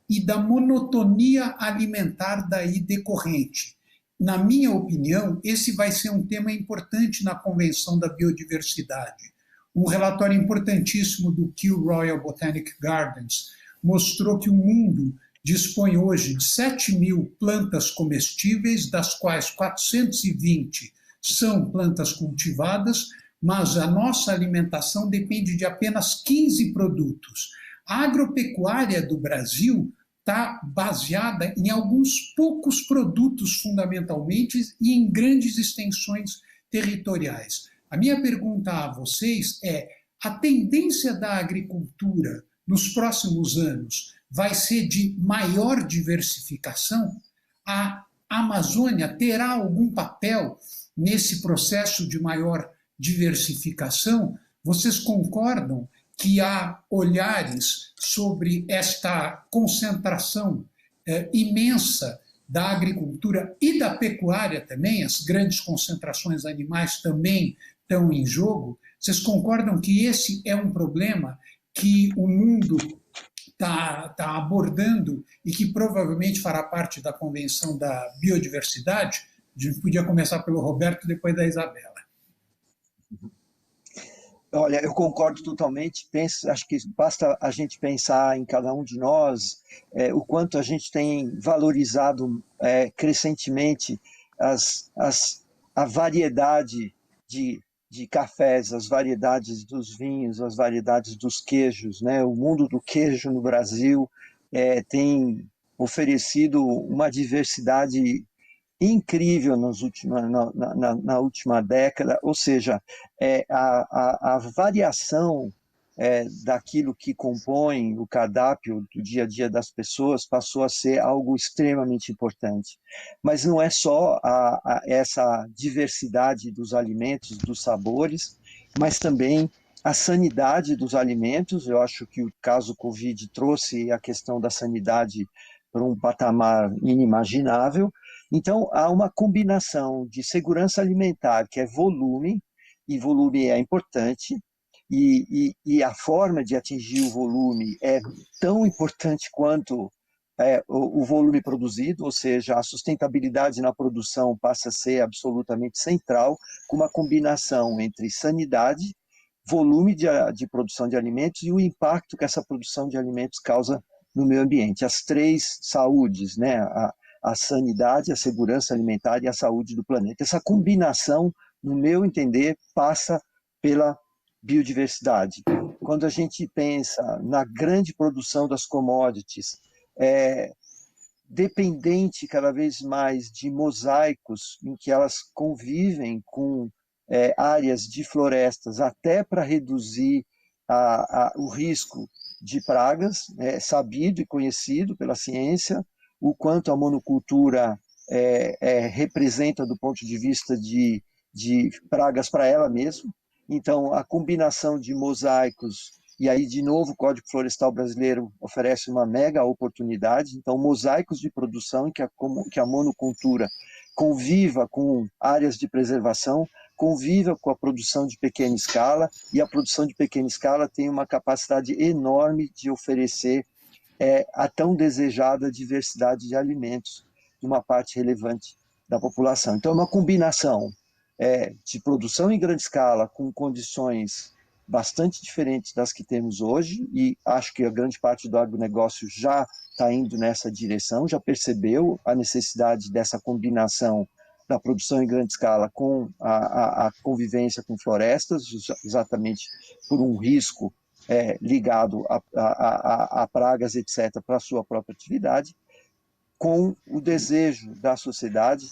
e da monotonia alimentar daí decorrente. Na minha opinião, esse vai ser um tema importante na Convenção da Biodiversidade. Um relatório importantíssimo do Kew Royal Botanic Gardens mostrou que o mundo dispõe hoje de 7.000 plantas comestíveis, das quais 420 são plantas cultivadas, mas a nossa alimentação depende de apenas 15 produtos. A agropecuária do Brasil está baseada em alguns poucos produtos, fundamentalmente, e em grandes extensões territoriais. A minha pergunta a vocês é: a tendência da agricultura nos próximos anos vai ser de maior diversificação? A Amazônia terá algum papel nesse processo de maior diversificação? Vocês concordam que há olhares sobre esta concentração imensa da agricultura e da pecuária também? As grandes concentrações animais também estão em jogo. Vocês concordam que esse é um problema que o mundo está abordando e que provavelmente fará parte da Convenção da Biodiversidade? A gente podia começar pelo Roberto, depois da Isabela. Olha, eu concordo totalmente. Acho que basta a gente pensar em cada um de nós, o quanto a gente tem valorizado crescentemente a variedade de cafés, as variedades dos vinhos, as variedades dos queijos, né? O mundo do queijo no Brasil tem oferecido uma diversidade incrível na última década, ou seja, a variação daquilo que compõe o cardápio do dia a dia das pessoas passou a ser algo extremamente importante. Mas não é só essa diversidade dos alimentos, dos sabores, mas também a sanidade dos alimentos. Eu acho que o caso Covid trouxe a questão da sanidade para um patamar inimaginável. Então, há uma combinação de segurança alimentar, que é volume, e volume é importante, e a forma de atingir o volume é tão importante quanto o volume produzido, ou seja, a sustentabilidade na produção passa a ser absolutamente central, com uma combinação entre sanidade, volume de produção de alimentos e o impacto que essa produção de alimentos causa no meio ambiente. As três saúdes, né? A sanidade, a segurança alimentar e a saúde do planeta. Essa combinação, no meu entender, passa pela biodiversidade. Quando a gente pensa na grande produção das commodities, dependente cada vez mais de mosaicos em que elas convivem com áreas de florestas, até para reduzir o risco de pragas, sabido e conhecido pela ciência, o quanto a monocultura representa do ponto de vista de pragas para ela mesma. Então, a combinação de mosaicos, e aí, de novo, o Código Florestal Brasileiro oferece uma mega oportunidade. Então, mosaicos de produção em que a monocultura conviva com áreas de preservação, conviva com a produção de pequena escala, e a produção de pequena escala tem uma capacidade enorme de oferecer a tão desejada diversidade de alimentos de uma parte relevante da população. Então, é uma combinação de produção em grande escala com condições bastante diferentes das que temos hoje, e acho que a grande parte do agronegócio já está indo nessa direção, já percebeu a necessidade dessa combinação da produção em grande escala com a convivência com florestas, exatamente por um risco ligado a pragas, etc., para a sua própria atividade, com o desejo da sociedade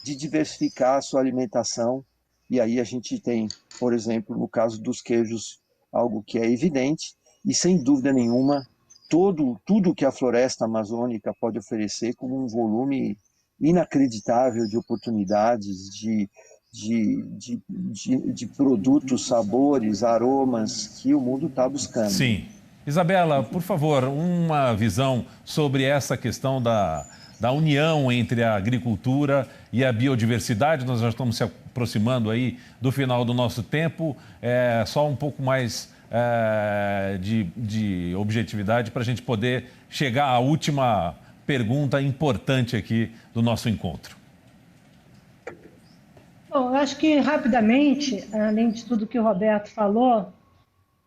de diversificar a sua alimentação. E aí a gente tem, por exemplo, no caso dos queijos, algo que é evidente, e sem dúvida nenhuma, tudo que a floresta amazônica pode oferecer como um volume inacreditável de oportunidades, de produtos, sabores, aromas que o mundo está buscando. Sim. Isabela, por favor, uma visão sobre essa questão da união entre a agricultura e a biodiversidade. Nós já estamos se aproximando aí do final do nosso tempo. Só um pouco mais de objetividade para a gente poder chegar à última pergunta importante aqui do nosso encontro. Bom, eu acho que rapidamente, além de tudo que o Roberto falou,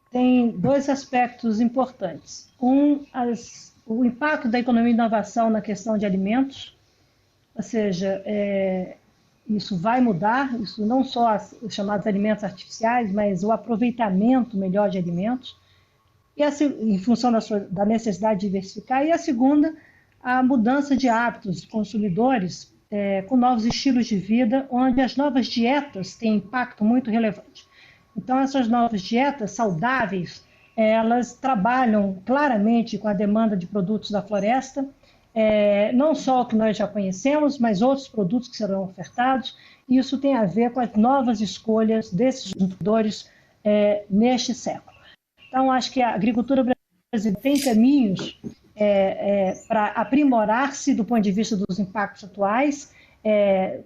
tem dois aspectos importantes. O impacto da economia e inovação na questão de alimentos, ou seja, isso vai mudar, isso não só os chamados alimentos artificiais, mas o aproveitamento melhor de alimentos, em função da necessidade de diversificar. E a segunda, a mudança de hábitos dos consumidores com novos estilos de vida, onde as novas dietas têm impacto muito relevante. Então, essas novas dietas saudáveis, elas trabalham claramente com a demanda de produtos da floresta, não só o que nós já conhecemos, mas outros produtos que serão ofertados. E isso tem a ver com as novas escolhas desses produtores neste século. Então, acho que a agricultura brasileira tem caminhos para aprimorar-se do ponto de vista dos impactos atuais,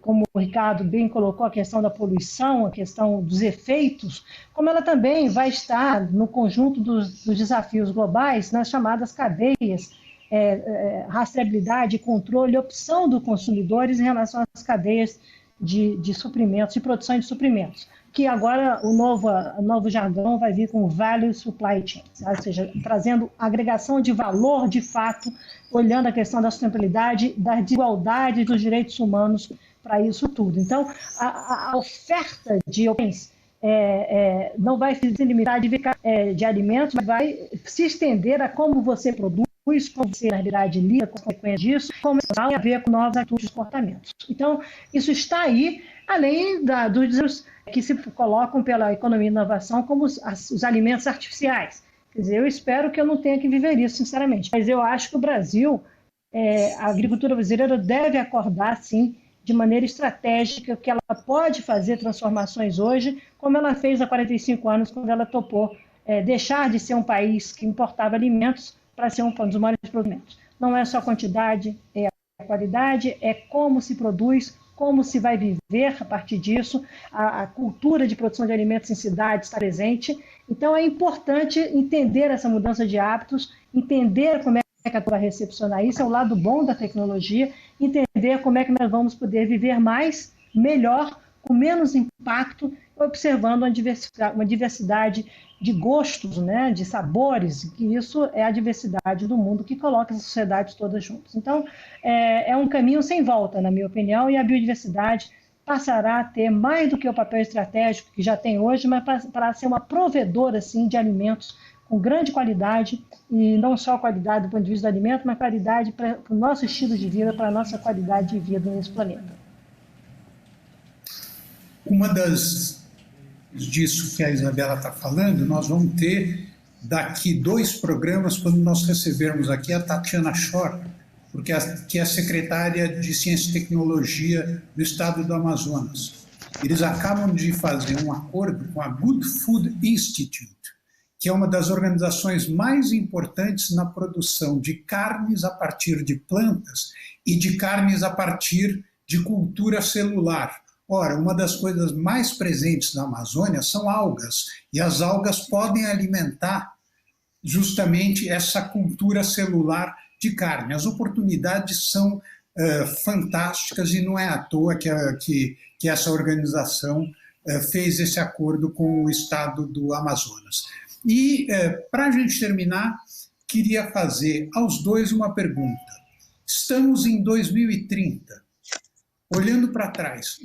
como o Ricardo bem colocou, a questão da poluição, a questão dos efeitos, como ela também vai estar no conjunto dos desafios globais, nas chamadas cadeias, rastreabilidade, controle e opção dos consumidores em relação às cadeias de suprimentos, de produção de suprimentos, que agora o novo jargão vai vir com Value Supply Chain, ou seja, trazendo agregação de valor de fato, olhando a questão da sustentabilidade, da desigualdade dos direitos humanos para isso tudo. Então, a oferta de opções não vai se limitar de alimentos, mas vai se estender a como você produz, como você, na realidade, lida com as consequências disso, como tem a ver com novos atitudes de comportamentos. Então, isso está aí, além dos desafios que se colocam pela economia e inovação como os alimentos artificiais. Quer dizer, eu espero que eu não tenha que viver isso, sinceramente. Mas eu acho que o Brasil, a agricultura brasileira deve acordar, sim, de maneira estratégica, que ela pode fazer transformações hoje, como ela fez há 45 anos, quando ela topou deixar de ser um país que importava alimentos para ser um dos maiores produtores. Não é só a quantidade, é a qualidade, é como se produz, como se vai viver a partir disso, a cultura de produção de alimentos em cidades está presente. Então, é importante entender essa mudança de hábitos, entender como é que a vai recepcionar isso, é o lado bom da tecnologia, entender como é que nós vamos poder viver mais, melhor, com menos impacto, observando uma diversidade de gostos, né, de sabores, que isso é a diversidade do mundo que coloca as sociedades todas juntas. Então, é um caminho sem volta, na minha opinião, e a biodiversidade passará a ter mais do que o papel estratégico que já tem hoje, mas para ser uma provedora, assim, de alimentos com grande qualidade, e não só qualidade do ponto de vista do alimento, mas qualidade para o nosso estilo de vida, para a nossa qualidade de vida nesse planeta. Uma disso que a Isabela está falando, nós vamos ter daqui 2 programas, quando nós recebermos aqui a Tatiana Schor, que é a secretária de Ciência e Tecnologia do Estado do Amazonas. Eles acabam de fazer um acordo com a Good Food Institute, que é uma das organizações mais importantes na produção de carnes a partir de plantas e de carnes a partir de cultura celular. Ora, uma das coisas mais presentes na Amazônia são algas, e as algas podem alimentar justamente essa cultura celular de carne. As oportunidades são fantásticas e não é à toa que essa organização fez esse acordo com o Estado do Amazonas. E, para a gente terminar, queria fazer aos dois uma pergunta. Estamos em 2030. Olhando para trás,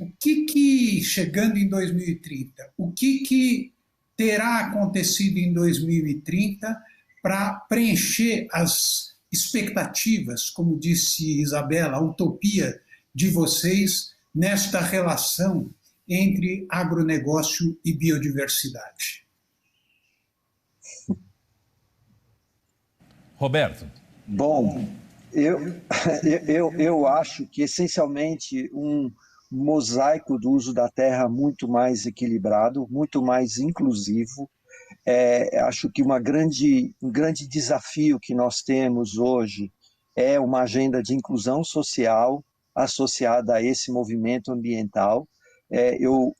chegando em 2030, o que terá acontecido em 2030 para preencher as expectativas, como disse Isabela, a utopia de vocês nesta relação entre agronegócio e biodiversidade? Roberto. Bom, eu acho que, essencialmente, um mosaico do uso da terra muito mais equilibrado, muito mais inclusivo. Acho que um grande desafio que nós temos hoje é uma agenda de inclusão social associada a esse movimento ambiental. Eu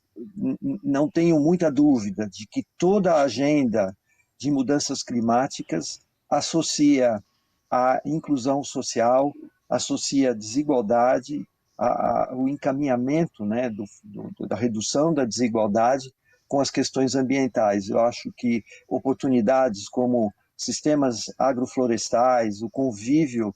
não tenho muita dúvida de que toda a agenda de mudanças climáticas associa a inclusão social, associa a desigualdade, o encaminhamento, né, da redução da desigualdade com as questões ambientais. Eu acho que oportunidades como sistemas agroflorestais, o convívio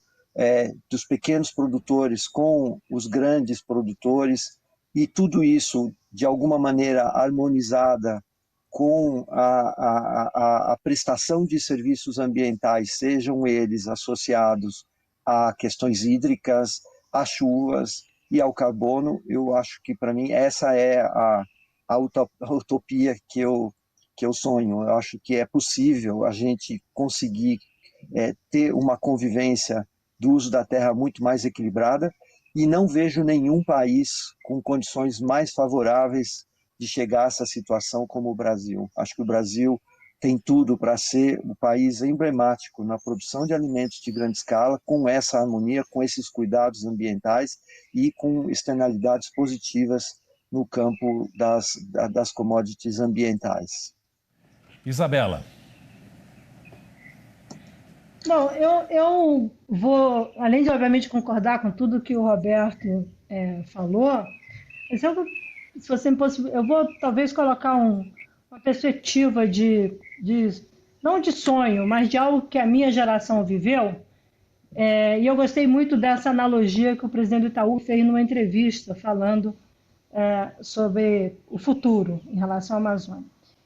dos pequenos produtores com os grandes produtores, e tudo isso, de alguma maneira, harmonizada com a prestação de serviços ambientais, sejam eles associados a questões hídricas, a chuvas e ao carbono. Eu acho que, para mim, essa é a utopia que eu sonho. Eu acho que é possível a gente conseguir ter uma convivência do uso da terra muito mais equilibrada, e não vejo nenhum país com condições mais favoráveis de chegar a essa situação como o Brasil. Acho que o Brasil tem tudo para ser o país emblemático na produção de alimentos de grande escala, com essa harmonia, com esses cuidados ambientais e com externalidades positivas no campo das commodities ambientais. Isabela. Bom, eu vou, além de, obviamente, concordar com tudo que o Roberto falou, mas se você me possibilitar, eu vou talvez colocar uma perspectiva não de sonho, mas de algo que a minha geração viveu, e eu gostei muito dessa analogia que o presidente do Itaú fez numa entrevista falando sobre o futuro em relação à Amazônia.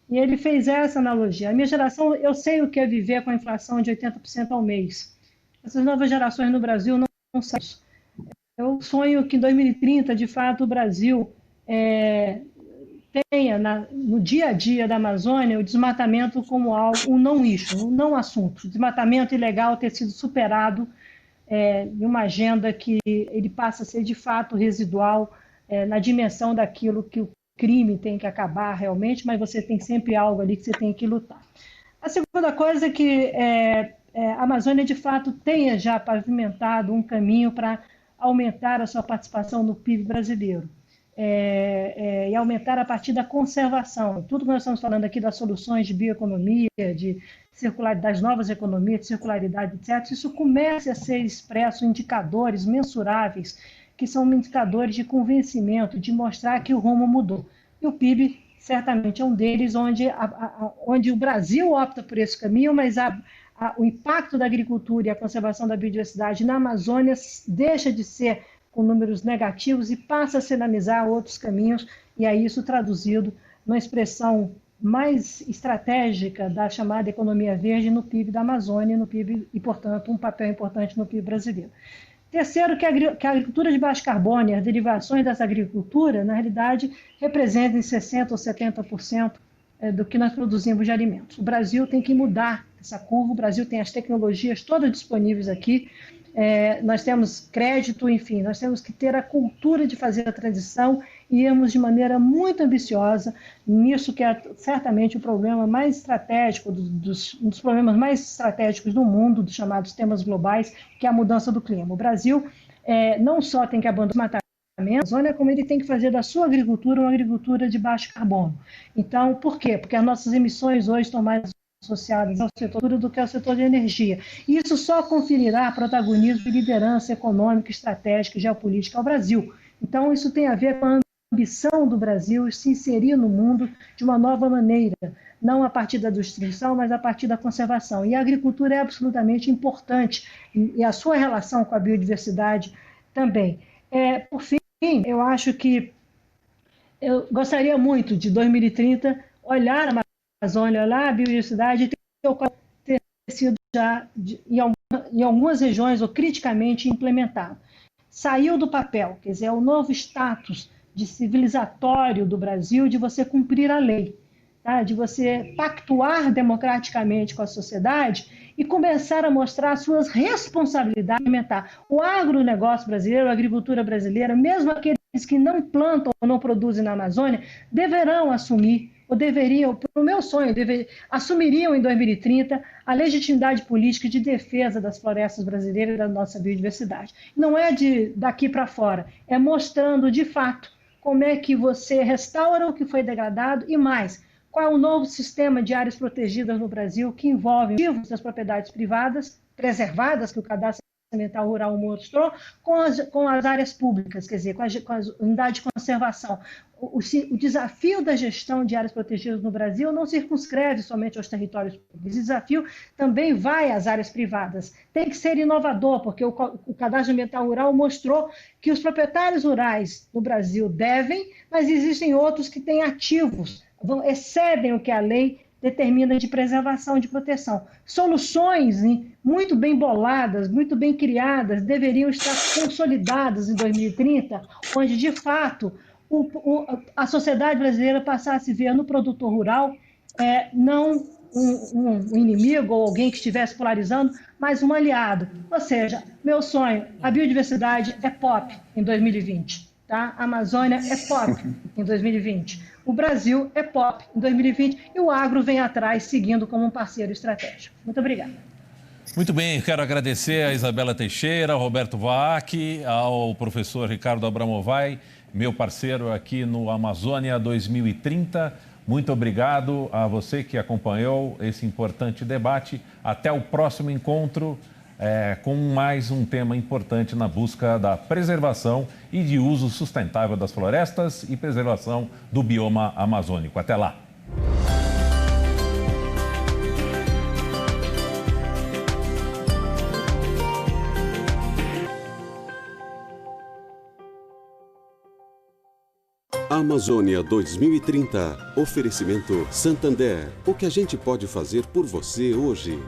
E ele fez essa analogia. A minha geração, eu sei o que é viver com a inflação de 80% ao mês. Essas novas gerações no Brasil não sabem isso. Eu sonho que em 2030, de fato, o Brasil tenha no dia a dia da Amazônia o desmatamento como um não issue, um não assunto. O desmatamento ilegal ter sido superado em uma agenda que ele passa a ser, de fato, residual na dimensão daquilo que o crime tem que acabar realmente, mas você tem sempre algo ali que você tem que lutar. A segunda coisa é que a Amazônia, de fato, tenha já pavimentado um caminho para aumentar a sua participação no PIB brasileiro e aumentar a partir da conservação. Tudo que nós estamos falando aqui das soluções de bioeconomia, de circularidade, das novas economias, de circularidade, etc., isso começa a ser expresso em indicadores mensuráveis, que são indicadores de convencimento, de mostrar que o rumo mudou. E o PIB certamente é um deles, onde o Brasil opta por esse caminho, mas o impacto da agricultura e a conservação da biodiversidade na Amazônia deixa de ser com números negativos e passa a sinalizar outros caminhos, e aí isso traduzido numa expressão mais estratégica da chamada economia verde no PIB da Amazônia, no PIB, e, portanto, um papel importante no PIB brasileiro. Terceiro, que a agricultura de baixo carbono e as derivações dessa agricultura, na realidade, representam 60% ou 70% do que nós produzimos de alimentos. O Brasil tem que mudar essa curva, o Brasil tem as tecnologias todas disponíveis aqui, nós temos crédito, enfim, nós temos que ter a cultura de fazer a transição e irmos de maneira muito ambiciosa nisso que é certamente o problema mais estratégico, um dos problemas mais estratégicos do mundo, dos chamados temas globais, que é a mudança do clima. O Brasil não só tem que abandonar a Amazônia, como ele tem que fazer da sua agricultura uma agricultura de baixo carbono. Então, por quê? Porque as nossas emissões hoje estão mais associadas ao setor do que ao setor de energia. E isso só conferirá protagonismo e liderança econômica, estratégica e geopolítica ao Brasil. Então, isso tem a ver com a ambição do Brasil se inserir no mundo de uma nova maneira, não a partir da destruição, mas a partir da conservação. E a agricultura é absolutamente importante, e a sua relação com a biodiversidade também. Por fim, eu acho que eu gostaria muito de 2030 olhar a Amazônia, olhar a biodiversidade ter sido já em algumas regiões ou criticamente implementado. Saiu do papel, quer dizer, é o novo status de civilizatório do Brasil de você cumprir a lei, tá? De você pactuar democraticamente com a sociedade e começar a mostrar suas responsabilidades alimentar. O agronegócio brasileiro, a agricultura brasileira, mesmo aqueles que não plantam ou não produzem na Amazônia, deverão assumir, ou deveriam, para o meu sonho, assumiriam em 2030 a legitimidade política de defesa das florestas brasileiras e da nossa biodiversidade. Não é daqui para fora, é mostrando de fato como é que você restaura o que foi degradado e mais, qual é o novo sistema de áreas protegidas no Brasil que envolve das propriedades privadas preservadas, que o Cadastro Ambiental Rural mostrou, com as áreas públicas, quer dizer, com as unidades de conservação. O desafio da gestão de áreas protegidas no Brasil não circunscreve somente aos territórios públicos. Esse desafio também vai às áreas privadas. Tem que ser inovador, porque o Cadastro Ambiental Rural mostrou que os proprietários rurais no Brasil devem, mas existem outros que têm ativos, excedem o que a lei determina de preservação, de proteção. Soluções muito bem boladas, muito bem criadas, deveriam estar consolidadas em 2030, onde, de fato, a sociedade brasileira passasse a ver no produtor rural não um inimigo ou alguém que estivesse polarizando, mas um aliado. Ou seja, meu sonho, a biodiversidade é pop em 2020. Tá? A Amazônia é pop em 2020. O Brasil é pop em 2020 e o agro vem atrás, seguindo como um parceiro estratégico. Muito obrigada. Muito bem, quero agradecer a Isabela Teixeira, ao Roberto Vaak, ao professor Ricardo Abramovay, meu parceiro aqui no Amazônia 2030. Muito obrigado a você que acompanhou esse importante debate. Até o próximo encontro com mais um tema importante na busca da preservação e de uso sustentável das florestas e preservação do bioma amazônico. Até lá! Amazônia 2030. Oferecimento Santander. O que a gente pode fazer por você hoje?